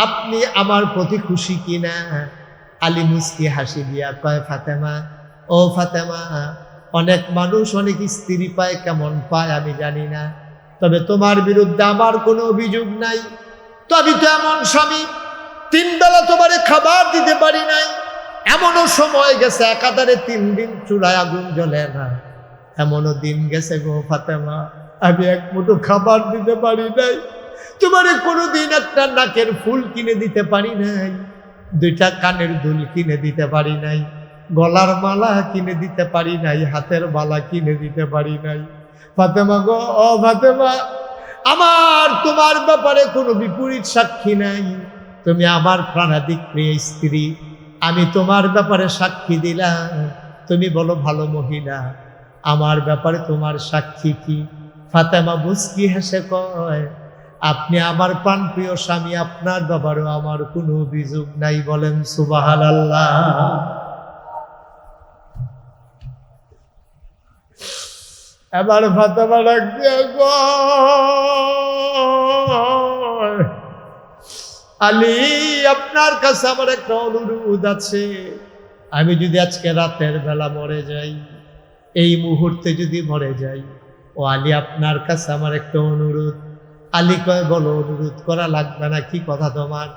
আপনি আমার প্রতি খুশি কিনা? আলী মুস্কি হাসি দিয়া কয়, ফাতেমা, ও ফাতেমা, অনেক মানুষ অনেক স্ত্রী পায়, কেমন পায় আমি জানি না, তবে তোমার বিরুদ্ধে আমার কোনো অভিযোগ নাই। তো আমি তো এমন স্বামী, 3 বেলা তোমারে খাবার দিতে পারি নাই, এমনও সময় গেছে একাধারে 3 দিন চুলায় আগুন জ্বলে না, এমনও দিন গেছে গো ফাতেমা, আমি এক মুঠো খাবার দিতে পারি নাই, তোমারে কোনোদিন একটা নাকের ফুল কিনে দিতে পারি নাই, 2টা কানের দুল কিনে দিতে পারি নাই, গলার মালা কিনে দিতে পারি নাই, হাতের মালা কিনে দিতে পারি নাই। ফাতেমা গো, ও ফাতেমা, আমার তোমার ব্যাপারে কোনো বিপরীত সাক্ষী নাই, তুমি আমার প্রাণাধিক প্রিয় স্ত্রী, আমি তোমার ব্যাপারে সাক্ষী দিলাম, তুমি বলো ভালো মহিলা, আমার ব্যাপারে তোমার সাক্ষী কি? ফাতেমা মুস্কি হেসে কয়, আপনি আমার প্রাণপ্রিয় স্বামী, আপনার ব্যাপারেও আমার কোনো অভিযোগ নাই, বলেন সুবহানাল্লাহ। এবার ফাতেমা ডাক দিয়া কয়, আলী, আপনার কাছে আমার একটা অনুরোধ আছে, আমি যদি আজকে রাতের বেলা মরে যাই, এই মুহূর্তে যদি মরে যাই, ও আলী, আপনার কাছে আমার একটা অনুরোধ, আলী কয়, বলো, অনুরোধ করা লাগবে না, কি কথা তোমার?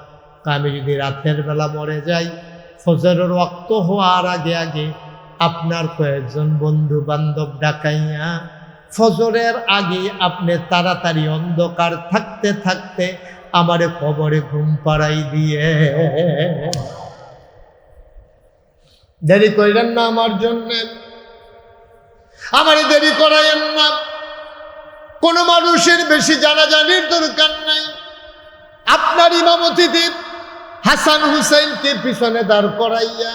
আমি যদি রাতের বেলা মরে যাই, ফজরের ওয়াক্ত হওয়ার আগে আগে আপনার কয়েকজন বন্ধু বান্ধব ডাকাইয়া ফজরের আগে আপনি তাড়াতাড়ি অন্ধকার থাকতে থাকতে আমারে কবরে ঘুম পাড়াই দিয়ে, দেরি করিলেন না আমার জন্যে, আমারে দেরি করাইয়েন না। কোনো মানুষের বেশি জানাজানির দরকার নাই। আপনার ইমামতিতে হাসান হুসেনকে পিছনে দাঁড় করাইয়া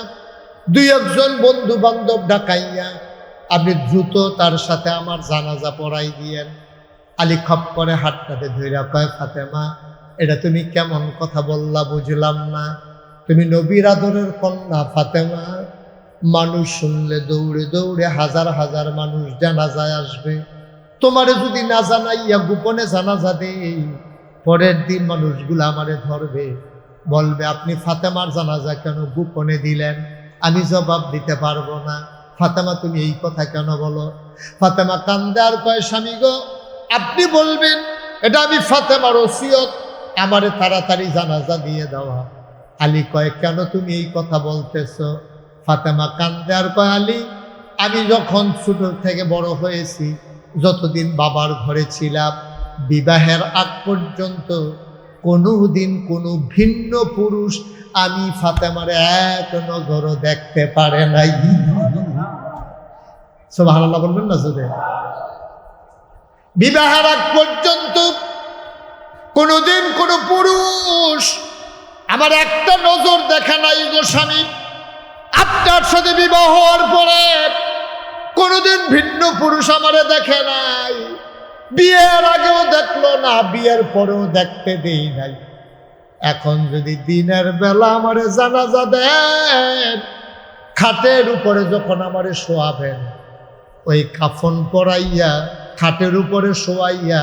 দুই একজন বন্ধু বান্ধব ডাকাইয়া আপনি দ্রুত তার সাথে আমার জানাজা পড়াই দিয়েন। আলী খপ করে হাতটাতে ধইরা কয়, ফাতেমা, এটা তুমি কেমন কথা বললা, বুঝলাম না। তুমি নবীর আদরের কন্যা ফাতেমা, মানুষ শুনলে দৌড়ে দৌড়ে হাজার হাজার মানুষ জানাজায় আসবে, তোমারে যদি না জানাইয়া গোপনে জানাজা দেই, পরের দিন মানুষগুলো আমারে ধরবে, বলবে আপনি ফাতেমার জানাজা কেন গোপনে দিলেন? আমি জবাব দিতে পারবো না। ফাতেমা, তুমি এই কথা কেন বলো? ফাতেমা কান্দে আর কয়, স্বামী গো, আপনি বলবেন এটা আমি ফাতেমার ওসিয়ত, আমারে তাড়াতাড়ি জানাজা দিয়ে দেওয়া। আলী কয়, কেন তুমি এই কথা বলতেছ? ফাতেমা কান্দে আর কয়, আলী, আমি যখন ছোট থেকে বড় হয়েছি, যতদিন বাবার ঘরে ছিলাম, বিবাহের আগ পর্যন্ত কোনোদিন কোনো ভিন্ন পুরুষ আমি ফাতেমার এক নজরও দেখতে পারে নাই। সুবহানাল্লাহ বলবেন না জোরে? বিবাহের আগ পর্যন্ত কোনোদিন কোনো পুরুষ আমার একটা নজর দেখা নাই গো স্বামী। আপনার সাথে বিবাহ হওয়ার পরে কোনোদিন ভিন্ন পুরুষ আমারে দেখে নাই, বিয়ের আগেও দেখলো না, বিয়ের পরেও দেখতে দেই নাই। এখন যদি দিনের বেলা আমারে জানাজা দেন, খাটের উপরে যখন আমারে শোয়াবেন, ওই কাফন পরাইয়া খাটের উপরে শোয়াইয়া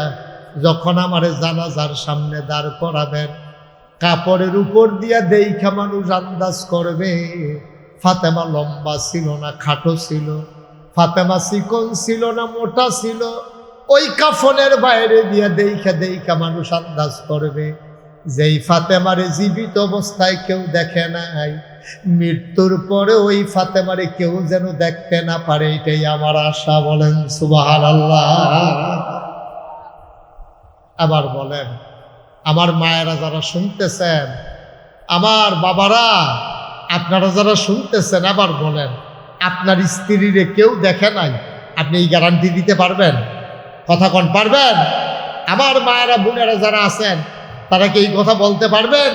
যখন আমারে জানাজার সামনে দাঁড় করাবেন, কাপড়ের উপর দিয়া দেইখা মানুষ আন্দাজ করবে ফাতেমা লম্বা ছিল না খাটো ছিল, ফাতেমা চিকন ছিল না মোটা ছিল। ওই কাফনের বাইরে দিয়া দেইখা দেইখা মানুষ আন্দাজ করবে যেই ফাতেমারে জীবিত অবস্থায় কেউ দেখে নাই, মৃত্যুর পরে ওই ফাতেমারে কেউ যেন দেখতে না পারে, এটাই আমার আশা। বলেন সুবহানাল্লাহ। আবার বলেন, আমার মায়েরা যারা শুনতেছেন, আমার বাবারা আপনারা যারা শুনতেছেন, আবার বলেন, আপনার স্ত্রীরে কেউ দেখে নাই, আপনি এই গ্যারান্টি দিতে পারবেন? কথা কোন পারবেন? আমার মায়েরা বোনেরা যারা আছেন, তারা কি এই কথা বলতে পারবেন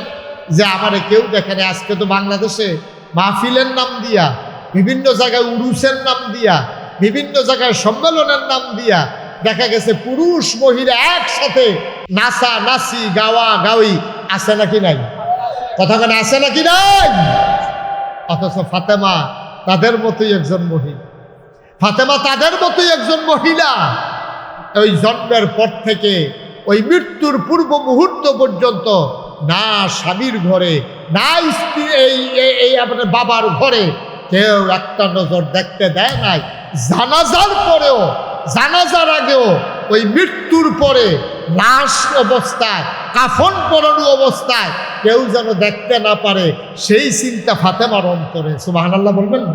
যে আমারে কেউ দেখে নাই? আজকে তো বাংলাদেশে মাহফিলের নাম দিয়া, বিভিন্ন জায়গায় উরুসের নাম দিয়া, বিভিন্ন জায়গায় সম্মেলনের নাম দিয়া দেখা গেছে পুরুষ মহিলা একসাথে নাচা নাচি গাওয়া গাওয়ি আছে নাকি নাই? কথা কেন আছে নাকি নাই? অথচ ফাতেমা তাদের মতোই একজন মহিলা, ফাতেমা তাদের মতোই একজন মহিলা। ওই জন্মের পর থেকে ওই মৃত্যুর পূর্ব মুহূর্ত পর্যন্ত না স্বামীর ঘরে, না স্ত্রী এই আপনার বাবার ঘরে কেউ একটা নজর দেখতে দেয় নাই। জানাজার পরেও, জানাজার আগেও, ওই মৃত্যুর পরে লাশ অবস্থায়, কাফন পরানো অবস্থায় কেউ যেন দেখতে না পারে, সেই চিন্তা ফাতেমার অন্তরে। সুবহানাল্লাহ বলবেন না?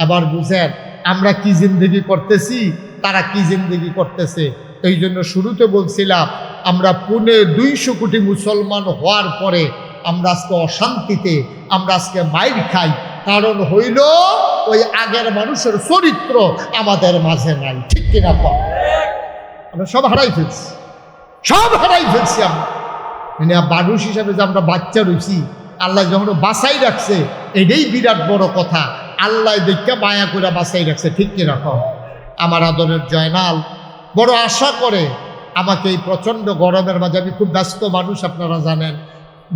আবার বুঝেন আমরা কি জিন্দগি করতেছি, তারা কি জিন্দগি করতেছে। এই জন্য শুরুতে বলছিলাম, আমরা 250 কোটি মুসলমান হওয়ার পরে আমরা আজকে অশান্তিতে, আমরা আজকে মাইর খাই, কারণ হইল ওই আগের মানুষের চরিত্র আমাদের মাঝে নাই। ঠিক কিনা? আমরা সব হারাই ফেলছি, সব হারাই ফেলছি। আমরা মানে মানুষ হিসাবে যে আমরা বাচ্চা রয়েছি, আল্লাহ যখন বাঁচাই রাখছে, এটাই বিরাট বড় কথা। আল্লাহ দেখা মায়া করে বাঁচাই রাখছে। ঠিক কিনা? আমার আদরের জয়নাল বড় আশা করে আমাকে এই প্রচণ্ড গরমের মাঝে, আমি খুব ব্যস্ত মানুষ আপনারা জানেন,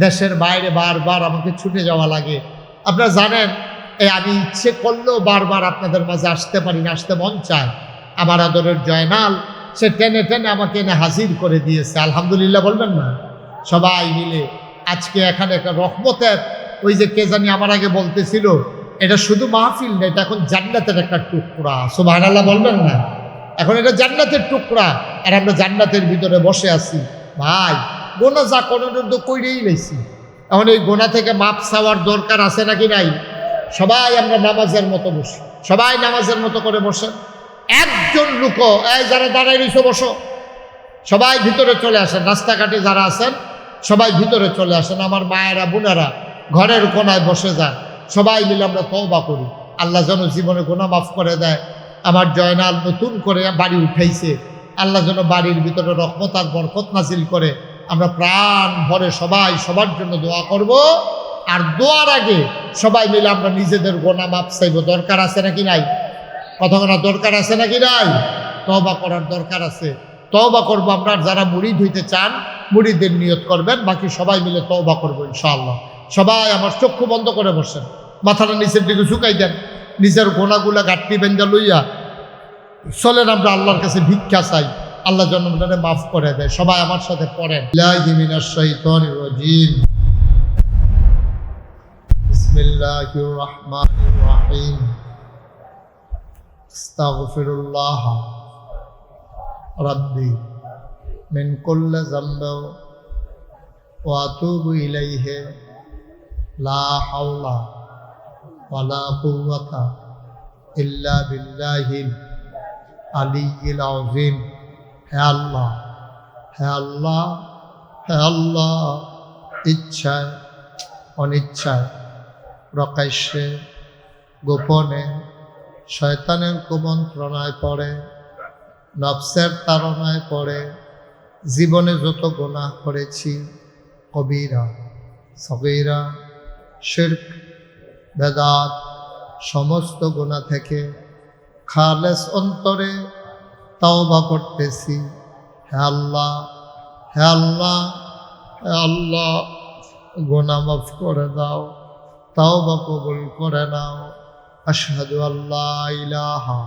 দেশের বাইরে বারবার আমাকে ছুটে যাওয়া লাগে। আপনারা জানেন, আমি ইচ্ছে করলেও বারবার আপনাদের মাঝে আসতে পারি না, আসতে মন চায়। আমার আদরের জয়নাল সে টেনে টেনে আমাকে এনে হাজির করে দিয়েছে। আলহামদুলিল্লাহ বলবেন না? সবাই মিলে আজকে এখানে একটা রহমতের, ওই যে কে জানি আমার আগে বলতেছিল, এটা শুধু মাহফিল না, এটা এখন জান্নাতের একটা টুকরা। সুবহানাল্লাহ বলবেন না? এখন এটা জান্নাতের টুকরা। আর আমরা জান্নাতের ভিতরে বসে আছি। ভাই গোনা যা করানোর তো কইরেই লাইছি, এখন এই গোনা থেকে মাপ চাওয়ার দরকার আছে নাকি নাই? সবাই আমরা নামাজের মতো বসি, সবাই নামাজের মতো করে বসেন। একজন লোক এই যারা দাঁড়ায় রয়েছে বসো, সবাই ভিতরে চলে আসেন। রাস্তাঘাটে যারা আছেন সবাই ভিতরে চলে আসেন। আমার মায়েরা বোনেরা ঘরের কোনায় বসে যান। সবাই মিলে আমরা তওবা করি, আল্লাহ যেন জীবনে গুনাহ মাফ করে দেয়। আমার জয়নাল নতুন করে বাড়ি উঠাইছে, আল্লাহ যেন বাড়ির ভিতরে রহমত আর বরকত নাজিল করে। আমরা প্রাণ ভরে সবাই সবার জন্য দোয়া করব। আর দোয়ার আগে সবাই মিলে আমরা নিজেদের গুনাহ মাফ চাইব। দরকার আছে নাকি নাই? কতক্ষণ দরকার আছে নাকি নাই? তওবা করার দরকার আছে, তওবা করবো আমরা। যারা মুরিদ হইতে চান মুরিদের নিয়ত করবেন, বাকি সবাই মিলে তওবা করবো ইনশাআল্লাহ। সবাই আমার চক্ষু বন্ধ করে বসেন, মাথাটা নিচের দিকে ঝুঁকাই দেন, নিজের গোনাগুলা গাঁটটি বেঞ্জা লইয়া চলেন। আমরা আল্লাহর কাছে ভিক্ষা চাই, আল্লাহ জন্মদানে মাফ করে দেয়। সবাই আমার সাথে পড়েন, বিসমিল্লাহি মিনাশ শাইতানির রাজিম, বিসমিল্লাহির রহমানির রহিম, আস্তাগফিরুল্লাহ রাব্বি মিন কুল্লি যামবিন ওয়া আতুবু ইলাইহি লা হাওলা ওয়ালা কুওয়াতা ইল্লা বিল্লাহিল আলিয়্যিল আযীম। হে আল্লাহ, হে আল্লাহ, হে আল্লাহ, ইচ্ছায় অনিচ্ছায় প্রকাশ্যে গোপনে শয়তানের কুমন্ত্রণায় পড়ে, নফসের তাড়নায় পড়ে জীবনে যত গুনাহ করেছি, কবিরা সগীরা শিরক বেদাত সমস্ত গুনাহ থেকে খালেস অন্তরে তওবা করতেছি। হে আল্লাহ, হে আল্লাহ, হে আল্লাহ, গুনাহ মাফ করে দাও, তওবা কবুল করে নাও। আশহাদু আল্লা ইলাহা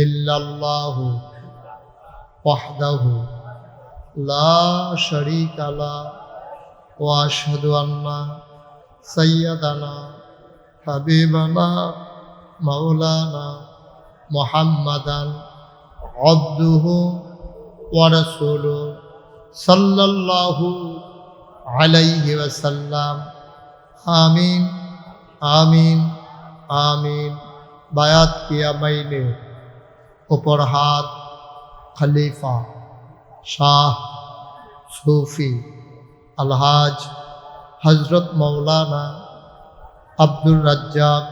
ইল্লাল্লাহু ওয়াহদাহু লা শারীকা লাহু ওয়া আশহাদু আন্না সাইয়্যিদানা হাবিবানা মাওলানা মুহাম্মাদান আবদুহু ওয়া রাসূলুহু সাল্লাল্লাহু আলাইহি ওয়াসাল্লাম। আমিন আমিন আমিন। বায়াত কিয়া মাইনে ऊपर हाथ खलीफा शाह सूफी अलहाज हजरत मौलाना अब्दुल रज्जाक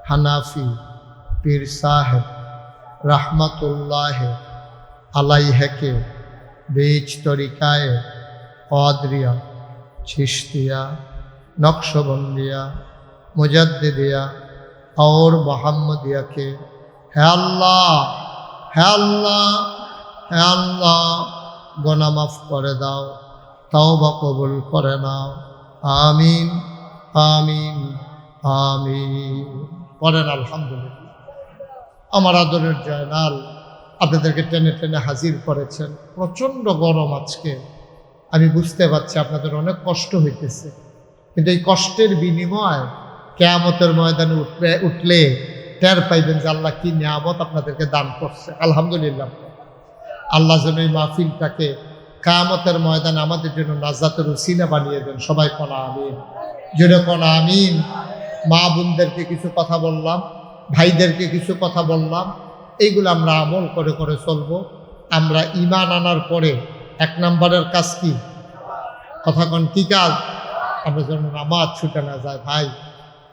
हनाफी पीर साहब रहमतुल्लाह अलैहि के बीच तरीकाए क़ादरिया चिश्तिया नक्शबंदिया मुजद्दिदिया और मोहम्मदिया के হে আল্লাহ, হে আল্লাহ, হে আল্লাহ, গুনাহ মাফ করে দাও, তওবা কবুল করে নাও। আমিন আমিন আমিন। পড়েন আলহামদুলিল্লাহ। আমার আদরের জয়নাল আপনাদেরকে টেনে টেনে হাজির করেছেন। প্রচণ্ড গরম আজকে, আমি বুঝতে পারছি আপনাদের অনেক কষ্ট হইতেছে, কিন্তু এই কষ্টের বিনিময় কিয়ামতের ময়দানে উঠলে টের পাইবেন যে আল্লাহ কি নিয়ামত আপনাদেরকে দান করছে। আলহামদুলিল্লাহ। আল্লাহ যেন এই মাহফিলটাকে কিয়ামতের ময়দানে আমাদের জন্য নাজাতের উসিলা বানিয়ে দেন। সবাই কোনা আমিন, জোরে কোনা আমিন। মা বোনদেরকে কিছু কথা বললাম, ভাইদেরকে কিছু কথা বললাম, এইগুলো আমরা আমল করে করে চলবো। আমরা ঈমান আনার পরে 1 নম্বরের কাজ কি? কথা কোন কি কাজ? আমরা যেন নামাজ ছুটে না যায়। ভাই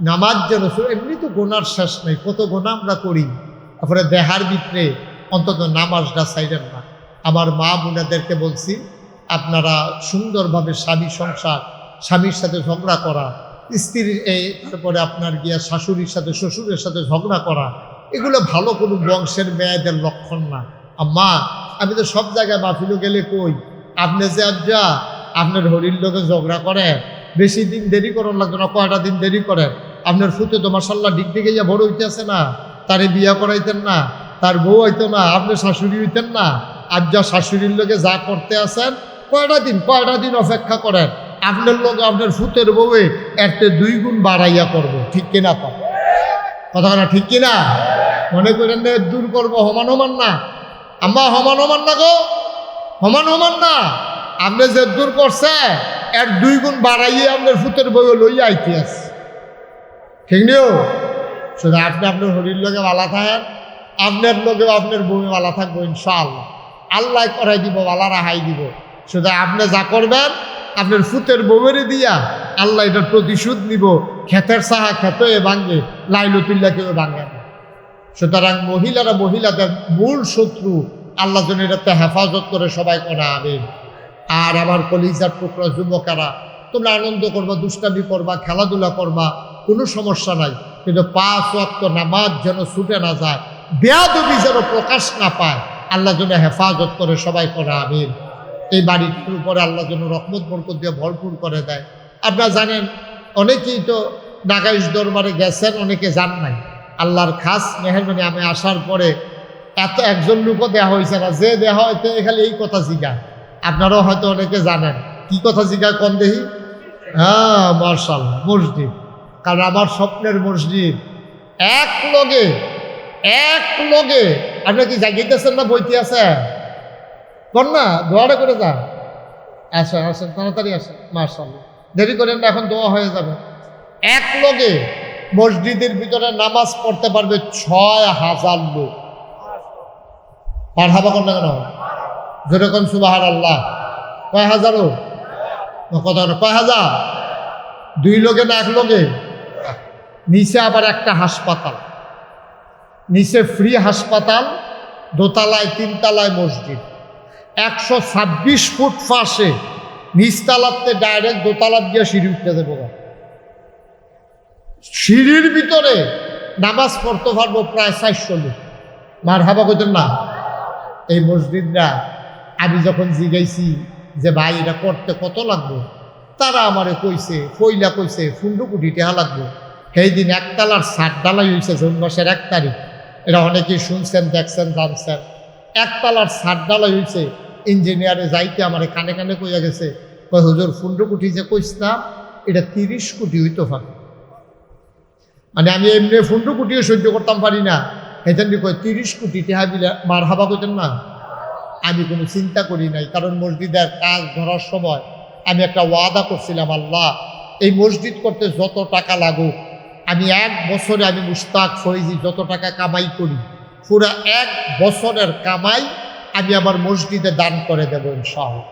নামাজ যেন, এমনি তো গোনার শেষ নেই, কত গোনা আমরা করি, তারপরে দেহার ভিতরে অন্তত নামাজটা সাইডেন না। আমার মা বোনেদেরকে বলছি, আপনারা সুন্দরভাবে স্বামী সংসার, স্বামীর সাথে ঝগড়া করা, স্ত্রীর তারপরে আপনার গিয়া শাশুড়ির সাথে শ্বশুরের সাথে ঝগড়া করা, এগুলো ভালো কোনো বংশের মেয়েদের লক্ষণ না। আম্মা আমি তো সব জায়গায় মাহফিলে গেলে কই, আপনি যে আজ্জা আপনার হরির লোকে ঝগড়া করে, বেশি দিন দেরি করার লাগতো না, কয়টা দিন দেরি করেন। আপনার ফুতে তো মাশাল্লাহ ডিগ ডিগে যা বড় হইতেছে না, তারে বিয়া করাইতেন না, তার বউ হইতো না, আপনি শাশুড়ি হইতেন না। আর যা শাশুড়ির লোকে যা করতে আসেন, কয়টা দিন অপেক্ষা করেন, আপনার লোক আপনার ফুতের বউয়ে এরতে 2 গুণ বাড়াইয়া করবো। ঠিক কিনা? কথা না ঠিক কিনা? মনে করেন না দূর করবো, সমান সমান না। আম্মা সমান সমান না গো, সমান সমান না। আপনি যে দূর করছে এর 2 গুণ বাড়াইয়ে আপনার ফুতের বই লইয়া আইতে আছে, ঠিক নিও। শুধু আপনি আপনার হরির লোকে ভালো থাকেন, আপনার লোকেও আপনার বউয়ে ভালো থাকবো ইনশাআল্লাহ। আল্লাহ করাই দিব, ভালো রাহাই দিব। শুধু আপনি যা করবেন আপনার ফুতের বউয়েরই দিয়া আল্লাহ এটার প্রতিশোধ নিব। ক্ষেতের সাহা খেতে ভাঙ্গে, লাইলতুল্লাহ কেউ ভাঙ্গে না। সুতরাং মহিলাদের মূল শত্রু, আল্লাহ যেন এটাতে হেফাজত করে সবাই করা আমিন। আর আমার কলিজার টুকরা যুবকেরা, তোমরা আনন্দ করবা, দুষ্টামি করবা, খেলাধুলা করবা, কোনো সমস্যা নাই, কিন্তু 5 ওয়াক্ত নামাজ যেন ছুটে না যায়, বেয়াদবি যেন প্রকাশ না পায়, আল্লাহ যেন হেফাজত করে সবাই করা আমিন। এই বাড়িটির উপরে আল্লাহ যেন রহমত বরকত দিয়ে ভরপুর করে দেয়। আপনারা জানেন অনেকেই তো নাগাইশ দরবারে গেছেন, অনেকে যান নাই। আল্লাহর খাস মেহরবানি, আমি আসার পরে এত একজন লোকও দেওয়া হয়েছে না, যে দেওয়া হয়তো খালি এই কথা জিজ্ঞাসা। আপনারাও হয়তো অনেকে জানেন কি কথা জিজ্ঞাসা কম দেখি। হ্যাঁ মাশাআল্লাহ, মসজিদ। কারণ আমার স্বপ্নের মসজিদ এক লগে আপনার কি জাগিতেছেন না বইতে আছে কর না, দোয়াটা করে যান। আসেন তাড়াতাড়ি আসেন, মাশাআল্লাহ, দেরি করেন না, এখন দোয়া হয়ে যাবে। এক লগে মসজিদের ভিতরে নামাজ পড়তে পারবে 6000 লোক। মারহাবা কর না কেন, যেরকম সুবহানাল্লাহ। কয় হাজারও কথা, কয় হাজার? 2 লোকে না 1 লোকে? নিচে আবার একটা হাসপাতাল, নিচে ফ্রি হাসপাতাল, দোতলায় 3 তলায় মসজিদ, 126 ফুট ফাঁসে, নিচতলাতে ডাইরেক্ট দোতলা দিয়ে সিঁড়ি উঠতে দেবো। সিঁড়ির ভিতরে নামাজ পড়তে পারবো প্রায় 400 লোক। মারহাবা কইতেন না? এই মসজিদটা আমি যখন জিগাইছি যে ভাই এটা করতে কত লাগবে, তারা আমারে কইছে 15 কোটি টাকা লাগবে। সেই দিন 1 তলার 7 ঢালাই হয়েছে, জুন মাসের 1 তারিখ। এটা অনেকেই শুনছেন, দেখছেন, জানছেন। 1 তলার 7 ঢালাই হয়েছে। ইঞ্জিনিয়ারে যাইতে আমার কানে কানে কইয়া গেছে, কই হুজুর 15 কোটি যে কইছিলাম, এটা 30 কোটি হইতে পারে। মানে আমি এমনি 15 কোটিও সহ্য করতাম পারি না, সেখান কই 30 কোটি টাকা দিলে মারহাবা কইতেন না? আমি কোনো চিন্তা করি নাই, কারণ মসজিদের কাজ ধরার সময় আমি একটা ওয়াদা করছিলাম, আল্লাহ এই মসজিদ করতে যত টাকা লাগুক, আমি 1 বছরে, আমি মুশতাক ফৈজি যত টাকা কামাই করি, পুরো 1 বছরের কামাই আমি আমার মসজিদে দান করে দেবো ইনশাআল্লাহ।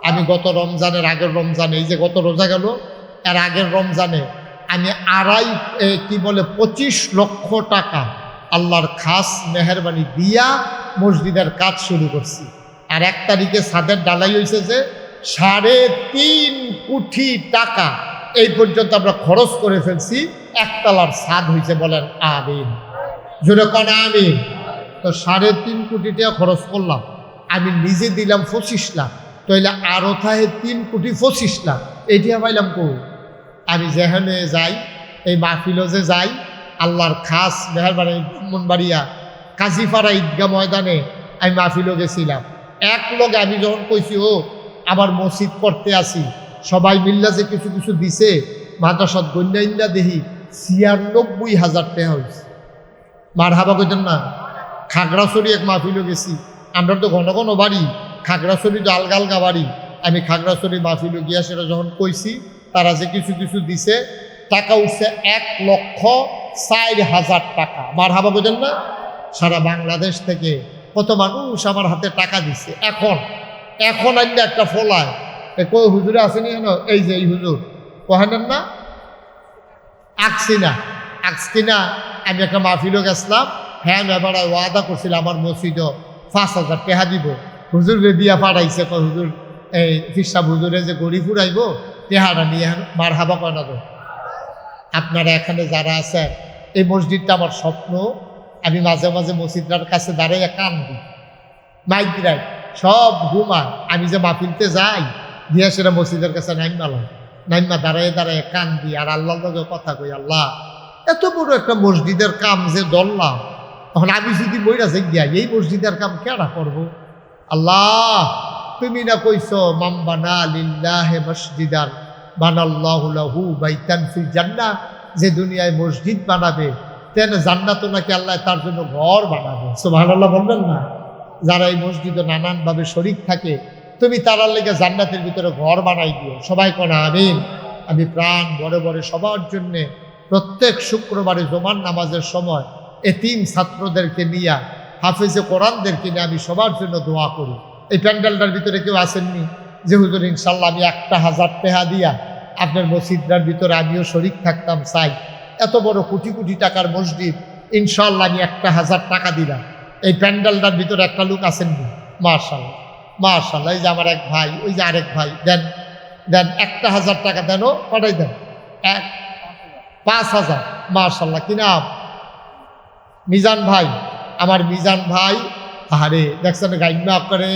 আমি গত রমজানের আগের রমজানে, এই যে গত রোজা গেল, এর আগের রমজানে আমি 25 লক্ষ টাকা আল্লাহর খাস মেহরবানি দিয়া মসজিদের কাজ শুরু করছি। আর 1 তারিখে ছাদের ডালাই হয়েছে যে 3.5 কোটি টাকা এই পর্যন্ত আমরা খরচ করে ফেলছি। 1 তলার ছাদ হয়েছে, বলেন আমিন, জোরে কোন আমিন। তো 3.5 কোটি টাকা খরচ করলাম, আমি নিজে দিলাম 25 লাখ, তাইলে আরো থাকে 3 কোটি 25 লাখ। এইটা পাইলাম কো? আমি যেখানে যাই, এই মাহফিলও যে যাই, আল্লাহর খাস মেহরবানি ব্রাহ্মণবাড়িয়া কাজীপাড়া ঈদগাহ ময়দানে আমি মাহফিলও গেছিলাম। 1 লগে আমি যখন কইছি ও আবার মসজিদ করতে আসি, সবাই মিল্লা যে কিছু কিছু দিছে, মাদ্রাসাত গন্যা দেখি 96,000 টাকা হয়েছে। মারহাবা কইতেন না? খাগড়াছড়ি এক মাহফিলও গেছি, আমরা তো ঘন ঘন বাড়ি, খাগড়াছড়ি তো আলগা আলগা বাড়ি। আমি খাগড়াছড়ি মাহফিলও গিয়া সেটা যখন কইছি, তারা যে কিছু কিছু দিছে, টাকা উঠছে 1,04,000 টাকা। মারহাবা কইতেন না? সারা বাংলাদেশ থেকে কত মানুষ আমার হাতে টাকা দিছে। এখন আইলে একটা ফলায় কই হুজুরে আসেনি কেন, এই যে এই হুজুর কহেন না, আকসিনা। আমি একটা মাহফিলও গেছিলাম, হ্যাঁ এবার ওয়াদা করছিল আমার মসজিদও 5,000 টাকা দিব। হুজুরে দিয়া পাঠাইছে, কয় হুজুর এই ফিরসাব হুজুরে যে গড়ি ফুরাইব, টেহারা নিয়ে মারহাবা কয় না তো। আপনারা এখানে যারা আছেন, এই মসজিদটা আমার স্বপ্ন। আমি মাঝে মাঝে মসজিদটার কাছে দাঁড়াইয়া কান্দি, মাইক দিলাই সব ঘুমায়। আমি যে মাহফিলতে যাই, দিয়া সেটা মসজিদের কাছে নাইমা দাঁড়াইয়া কান্দি আর আল্লাহর লগে কথা কই, আল্লাহ এত বড় একটা মসজিদের কাম যে ধরলাম, তখন আমি যদি বইরা যাই গিয়া এই মসজিদের কাম কেডা করব? আল্লাহ তুমি না কইছো, মান বানা লিল্লাহি মসজিদান বানাল্লাহু লাহু বাইতান ফিল জান্নাহ, যে দুনিয়ায় মসজিদ বানাবে তেন জান্নাতও নাকি আল্লাহ তার জন্য ঘর বানাবে। সুবহানাল্লাহ বলবেন না? যারা এই মসজিদে নানানভাবে শরিক থাকে, তুমি তারার লেগে জান্নাতের ভিতরে ঘর বানাই দিও। সবাই কোনা আমিন। আমি প্রাণ বড় বড় সবার জন্যে প্রত্যেক শুক্রবারে জুমার নামাজের সময় এতিম ছাত্রদেরকে নিয়ে, হাফেজে কোরআনদেরকে নিয়ে আমি সবার জন্য দোয়া করি। এই প্যান্ডেলটার ভিতরে কেউ আসেননি যে হুজুর ইনশাল্লাহ আমি 1,000 টাকা দিয়া আপনার মসজিদটার ভিতরে আমিও শরিক থাকতাম, চাই। এত বড় কোটি কোটি টাকার মসজিদ, ইনশাল্লাহ আমি 1,000 টাকা দিলাম। এই প্যান্ডেলটার ভিতরে একটা লোক আসেননি? মাশাল্লাহ মাশাল্লাহ। এই যে আমার এক ভাই, ওই যে আরেক ভাই, দেন দেন 1,000 টাকা দেন, পাঠাই দেন। 5,000। মাশাল্লাহ। কি নাম? মিজান ভাই। আমার মিজান ভাই, আরে দেখছেন গাইমা করে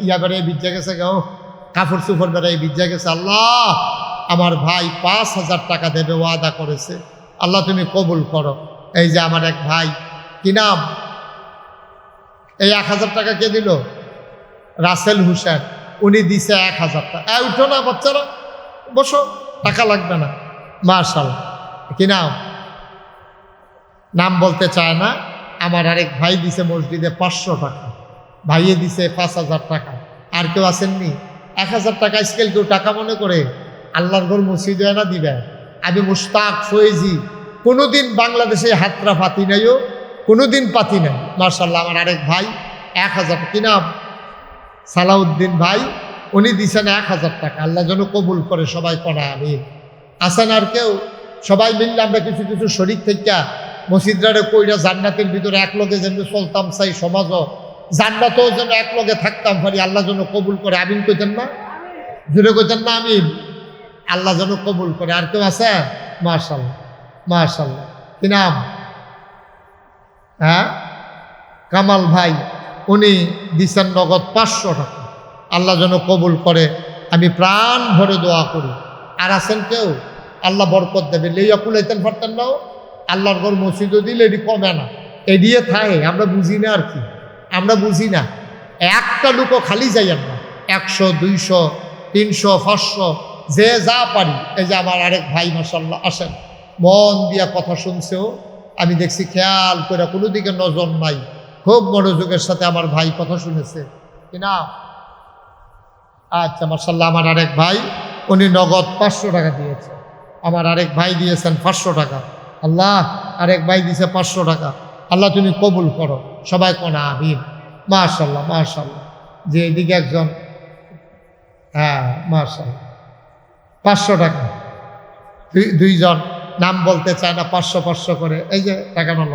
ইয়া করে বিজ্জা গেছে, গাও কাপড় চুপড় বেড়াই বিজ্জা গেছে। আল্লাহ, আমার ভাই 5,000 টাকা দেবে ওয়াদা করেছে। আল্লাহ তুমি কবুল করো। এই যে আমার এক ভাই, কি নাম? এই 1,000 টাকা কে দিল? রাসেল হুসেন। উনি দিছে 1,000 টাকা। উঠো না বাচ্চারা, বসো, টাকা লাগবে না। মাশাআল্লাহ। কি নাম? নাম বলতে চায় না। আমার আরেক ভাই দিছে মসজিদে 500 টাকা, ভাইয়ে দিছে 5,000 টাকা। আর কেউ আসেননি? 1,000 টাকা স্কেল কেউ টাকা মনে করে আল্লাহর ঘর মসজিদে না দিবে? আমি মুশতাক ফয়েজি, কোনোদিন বাংলাদেশে হাতরা পাতি নাইও, কোনোদিন পাতি নাই। মাশাআল্লাহ। আমার আরেক ভাই 1,000। কি নাম? সালাউদ্দিন ভাই। উনি দিছেন 1,000 টাকা। আল্লাহ যেন কবুল করে। সবাই পড়া আমি আসেন। আর কেউ? সবাই মিললে আমরা কিছু কিছু শরিক থেকে মসজিদরারে কইরা জান্নাতের ভিতরে এক লগে যেন চলতাম চাই, সমাজও জান্নাতেও যেন এক লগে থাকতাম পারি। আল্লাহ যেন কবুল করে। আমিন কইতেন না? জুড়ে কইতেন না আমিন? আল্লাহ যেন কবুল করে। আর কেউ আছে? মাশাআল্লাহ মাশাআল্লাহ। কি নাম? হ্যাঁ, কামাল ভাই। উনি দিচ্ছেন নগদ 500 টাকা। আল্লাহ যেন কবুল করে। আমি প্রাণ ভরে দোয়া করি। আর আছেন কেউ? আল্লাহ বরকত দেবে। লেইয়া কুলাইতেন পারতেন নাও। আল্লাহর ঘর মসজিদও দিলে এটি কমে না, এডিয়ে থাকে। আমরা বুঝি না আর কি, আমরা বুঝি না। একটা লোকও খালি যাইয়েন না। 100, 200, 300, 500 যে যা পারি। এই যে আমার আরেক ভাই মাশাআল্লাহ আসেন, মন দিয়া কথা শুনছেও। আমি দেখছি খেয়াল করে, কোনো দিকে নজর নাই, খুব মনোযোগের সাথে আমার ভাই কথা শুনেছে। কিনা? আচ্ছা মাশাআল্লাহ। আমার আরেক ভাই, উনি নগদ 500 টাকা দিয়েছে। আমার আরেক ভাই দিয়েছেন 500 টাকা। আল্লাহ, আরেক ভাই দিয়েছে 500 টাকা। আল্লাহ তুমি কবুল করো। সবাই কোনা আমিন। মাশাআল্লাহ মাশাআল্লাহ। যে এদিকে একজন, হ্যাঁ মাশাআল্লাহ, 500 টাকা। দুইজন নাম বলতে চায় না, 500 করে এই যে টাকা নল।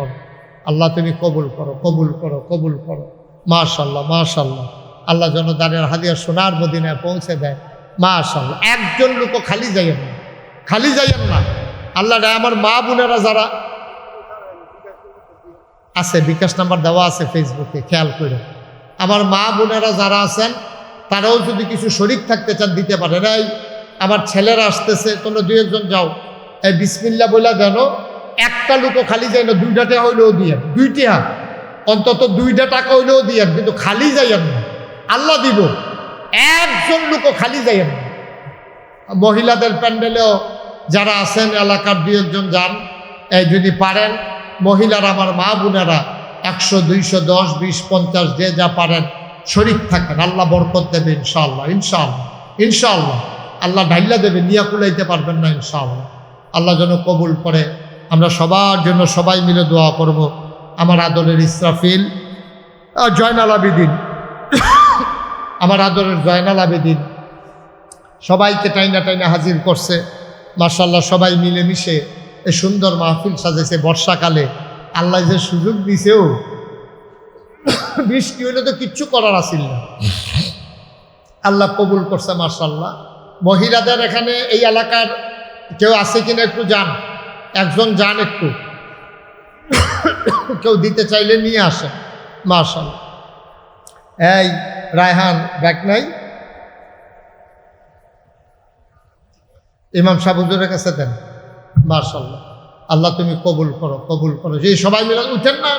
আল্লাহ তুমি কবুল করো, কবুল করো, কবুল করো। মাশাআল্লাহ মাশাআল্লাহ। আল্লাহ যেন দানের হাদিয়া সোনার মদিনায় পৌঁছে দেয়। মাশাআল্লাহ। একজন লোকও খালি যাইয়েন না, খালি যাইয়েন না। আল্লাহ আমার মা বোনেরা যারা আছে, বিকাশ নাম্বার দেওয়া আছে ফেসবুকে, খেয়াল করে। আমার মা বোনেরা যারা আছেন তারাও যদি কিছু শরিক থাকতে চান দিতে পারেন। এই আমার ছেলেরা আসতেছে, তোমরা 2-1 যাও, এই বিসমিল্লাহ বইলা দেন। একটা লোকও খালি যায় না। 2টা টাকা হইলেও দিয়ে, 2টা অন্তত 2টা টাকা হইলেও দিয়ে, কিন্তু খালি যাইয়েন না, আল্লাহ দিব। একজন লোকও খালি যাইয়েন না। মহিলাদের প্যান্ডেলেও যারা আছেন এলাকার 2-1 যান, এই যদি পারেন মহিলারা, আমার মা বোনেরা 100, 200, 10, 20, 50 যে যা পারেন শরিক থাকেন। আল্লাহ বরকত দেবে ইনশাআল্লাহ, ইনশাআল্লাহ, ইনশাআল্লাহ। আল্লাহ ঢাইলা দেবে, নিয়া কুলাইতে পারবেন না ইনশাআল্লাহ। আল্লাহ যেন কবুল করে। আমরা সবার জন্য সবাই মিলে দোয়া করব। আমার আদরের ইসরাফিল, জয়নাল আবেদিন, আমার আদরের জয়নাল আবেদিন সবাইকে টাইনা টাইনা হাজির করছে। মাশাআল্লাহ। সবাই মিলেমিশে এই সুন্দর মাহফিল সাজেছে। বর্ষাকালে আল্লাহ যে সুযোগ দিছেও, বৃষ্টি হইলে তো কিচ্ছু করার আসিল না, আল্লাহ কবুল করছে। মাশাআল্লাহ। মহিলাদের এখানে এই এলাকার কেউ আছে কিনা একটু যান, একজন যান, একটু কেউ দিতে চাইলে নিয়ে আসে। মাশাআল্লাহ। এই রায়হান ব্যাগ নাই, ইমাম সাহেব হুজুরের কাছে দেন। মাশাআল্লাহ। আল্লাহ তুমি কবুল করো, কবুল করো। যে সবাই মিলে উঠেন না,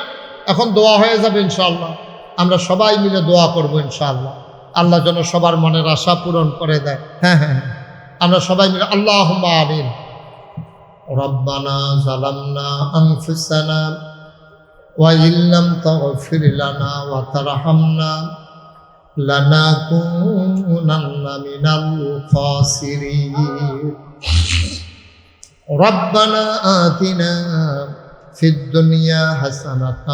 এখন দোয়া হয়ে যাবে ইনশাআল্লাহ। আমরা সবাই মিলে দোয়া করবো ইনশাআল্লাহ। আল্লাহ যেন সবার মনের আশা পূরণ করে দেয়। হ্যাঁ হ্যাঁ হ্যাঁ, আমরা সবাই মিলে আল্লাহুম্মা আমিন। রব্বানা যালামনা আনফুসানা وإن لم تغفر لنا وترحمنا لنكونن من الخاسرين ربنا آتنا في الدنيا حسنة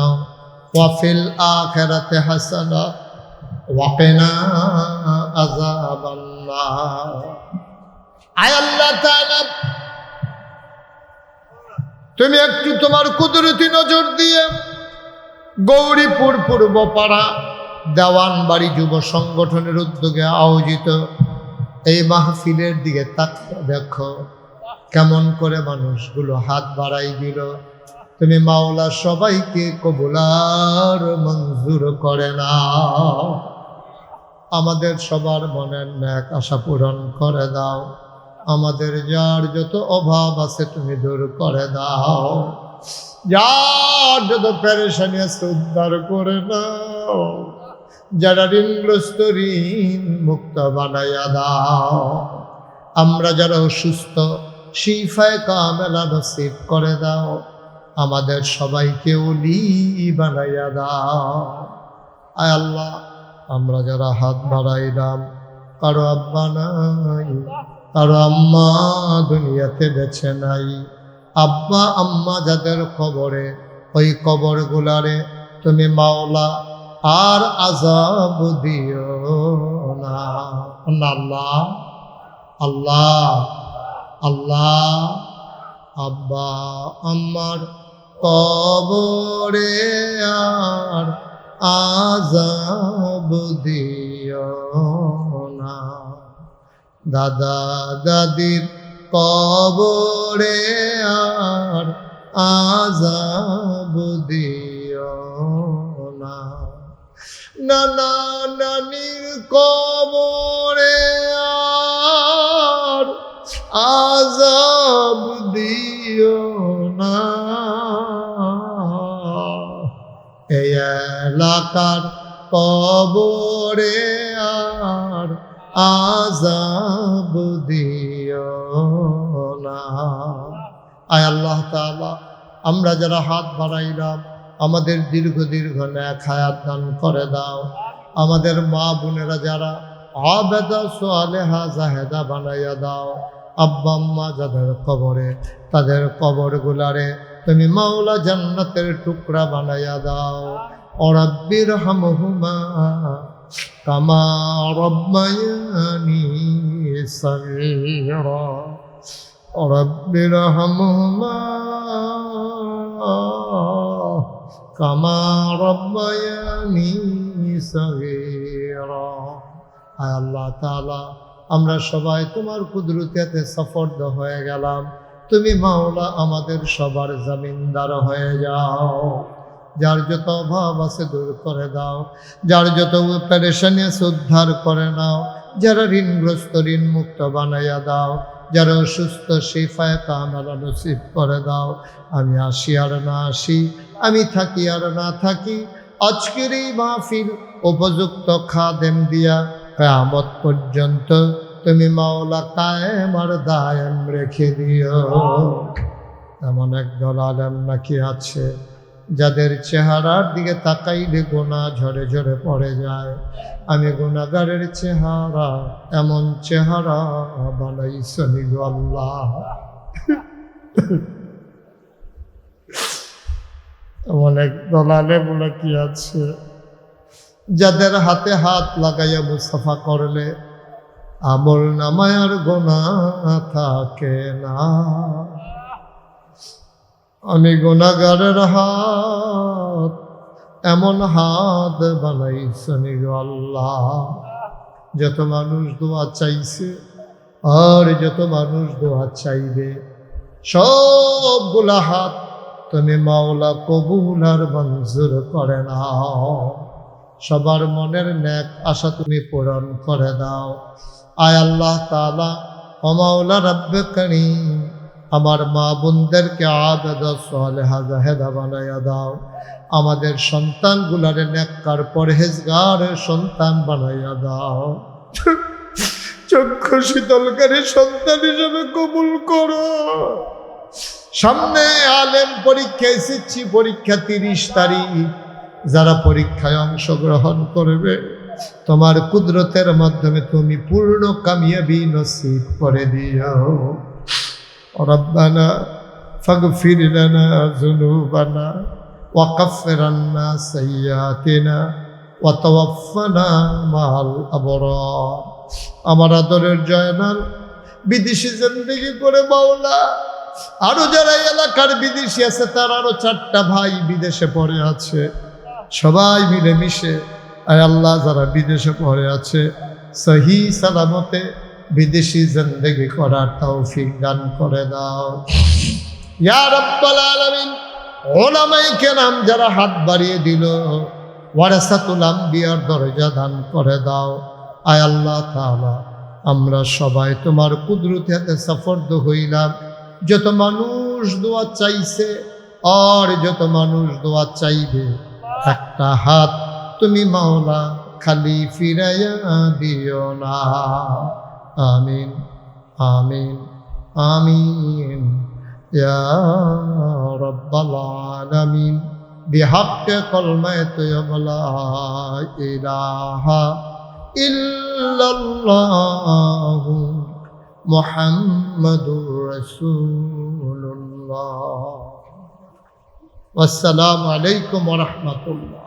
وفي الآخرة حسنة وقنا عذاب النار আয় আল্লাহ তাআলা তুমি একটু তোমার কুদরতি নজর দিয়ে গৌরীপুর পূর্বপাড়া দেওয়ানবাড়ি যুব সংগঠনের উদ্যোগে আয়োজিত এই মাহফিলের দিকে তাকিয়ে দেখো কেমন করে মানুষগুলো হাত বাড়াই দিল। তুমি মাওলা সবাইকে কবুলার মঞ্জুর করে নাও, আমাদের সবার মনের ন্যাক আশা পূরণ করে দাও, আমাদের যার যত অভাব আছে তুমি দূর করে দাও, যার যত পেরেশানি আছে উদ্ধার করে নাও, যারা ঋণগ্রস্ত ঋণ মুক্ত বানাইয়া দাও, আমরা যারা অসুস্থ শিফায়ে কামেলা নসিব করে দাও, আমাদের সবাইকে ওলি বানাইয়া দাও। আয় আল্লাহ আমরা যারা হাত বাড়াইলাম কারো আব্বা নাই, কারো আম্মা দুনিয়াতে বেঁচে নাই, আব্বা আম্মা যাদের কবরে ওই কবর গুলারে তুমি মাওলা আর আযাব দিও না। আল্লাহ আল্লাহ আল্লাহ আব্বা আম্মার কবরে আর আযাব দিও না, দাদা দাদির কবরে আর আযাব দিও না, নানা নানির কবরে আর আযাব দিও না, এই এলাকার কবরে আর আযাব দিও না। আয় আল্লাহ তাআলা আমরা যারা হাত বাড়াইলাম আমাদের দীর্ঘ দীর্ঘ নেক হায়াত দান করে দাও, আমাদের মা বোনেরা যারা আবেদা সালেহা জাহেদা বানাইয়া দাও, আব্বা আম্মা যাদের কবরে তাদের কবর গুলারে তুমি মাওলা জান্নাতের টুকরা বানাইয়া দাও। ও রাব্বির হামহুমা কামা রাব্বায়ানি সগীরা, ও রাব্বির হামহুমা কামা রাব্বায়ানি সগীরা। আয় আল্লাহ তাআলা আমরা সবাই তোমার কুদরতে সফরদ হয়ে গেলাম, তুমি মাওলা আমাদের সবার জমিনদার হয়ে যাও, যার যত অভাব আছে দূর করে দাও, যার যত পেরেশানি আছে উদ্ধার করে নাও, যারা ঋণগ্রস্ত ঋণ মুক্ত বানাইয়া দাও, যারা অসুস্থ শিফায়ে কামেলা নসিব করে দাও। আমি আসি আর না আসি, আমি থাকি আর না থাকি, আজকের এই মাহফিল উপযুক্ত খাদেম দিয়া কিয়ামত পর্যন্ত তুমি মাওলা কায়েম আর দায়েম রেখে দিও। এমন একদল আলেম নাকি আছে যাদের চেহারার দিকে তাকাইলে গুনাহ ঝরে ঝরে পড়ে যায়। আমি গুনাহগারের চেহারা এমন চেহারা বানাইছনি গো আল্লাহ। এমন একদল আলেম নাকি আছে যাদের হাতে হাত লাগাইয়া মুসাফা করলে আমল নামায় আর গুনাহ থাকে না। আমি গুনাহগারের হাত এমন হাত বানাইছনি গো আল্লাহ। যত মানুষ দোয়া চাইছে আর যত মানুষ দোয়া চাইবে সবগুলা হাত তুমি মাওলা কবুল আর মঞ্জুর করে নাও। সবার মনের নেক আশা তুমি পূরণ করে দাও। আয় আল্লাহ তাআলা ও মাওলা রব্বে কারীম আমার মা বোনদেরকে আবেদা সালেহা জাহেদা বানাইয়া দাও। আমাদের সন্তানগুলারে নেককার পরহেজগারের সন্তান বানাইয়া দাও। চক্ষু শীতলকারী সন্তান হিসেবে কবুল করো। সামনে আলেম পরীক্ষা এসেছি, পরীক্ষা 30 তারিখ। যারা পরীক্ষায় অংশগ্রহণ করবে তোমার কুদরতের মাধ্যমে তুমি পূর্ণ কামিয়াবি নসিব করে দিও। রব্বানা ফাগফির লানা যুনুবানা ওয়া কাফির আন্না সাইয়্যাতিনা ওয়া তাওয়াফফানা মাআল আবরার। আমার আদরের জয়নাল বিদেশি জিন্দেগি করে মাওলা, আরো যারা এলাকার বিদেশি আছে তার আরো 4টা ভাই বিদেশে পড়ে আছে, সবাই মিলে মিশে আয় আল্লাহ যারা বিদেশে পড়ে আছে সহি সালামতে বিদেশি জিন্দেগি করার তৌফিক দান করে দাও ইয়া রাব্বাল আলামিন। ওলামায়ে কেরাম যারা হাত বাড়িয়ে দিল, ওয়ারাসাতুল আম্বিয়ার দরজা দান করে দাও আয় আল্লাহ তাআলা। আমরা সবাই তোমার কুদরতি হাতে সফরদ হইলাম। যত মানুষ দোয়া চাইছে আর যত মানুষ দোয়া চাইবে, একটা হাত তুমি মাওলা খালি ফিরাইয়া দিও না। আমিন আমিন আমিন ইয়া রাব্বাল আলামিন। বিহাক্কে কলমায়ে তয়্যিবা লা ইলাহা ইল্লাল্লাহু মুহাম্মাদুর রাসূলুল্লাহ। আসসালামু আলাইকুম ওয়া রাহমাতুল্লাহ।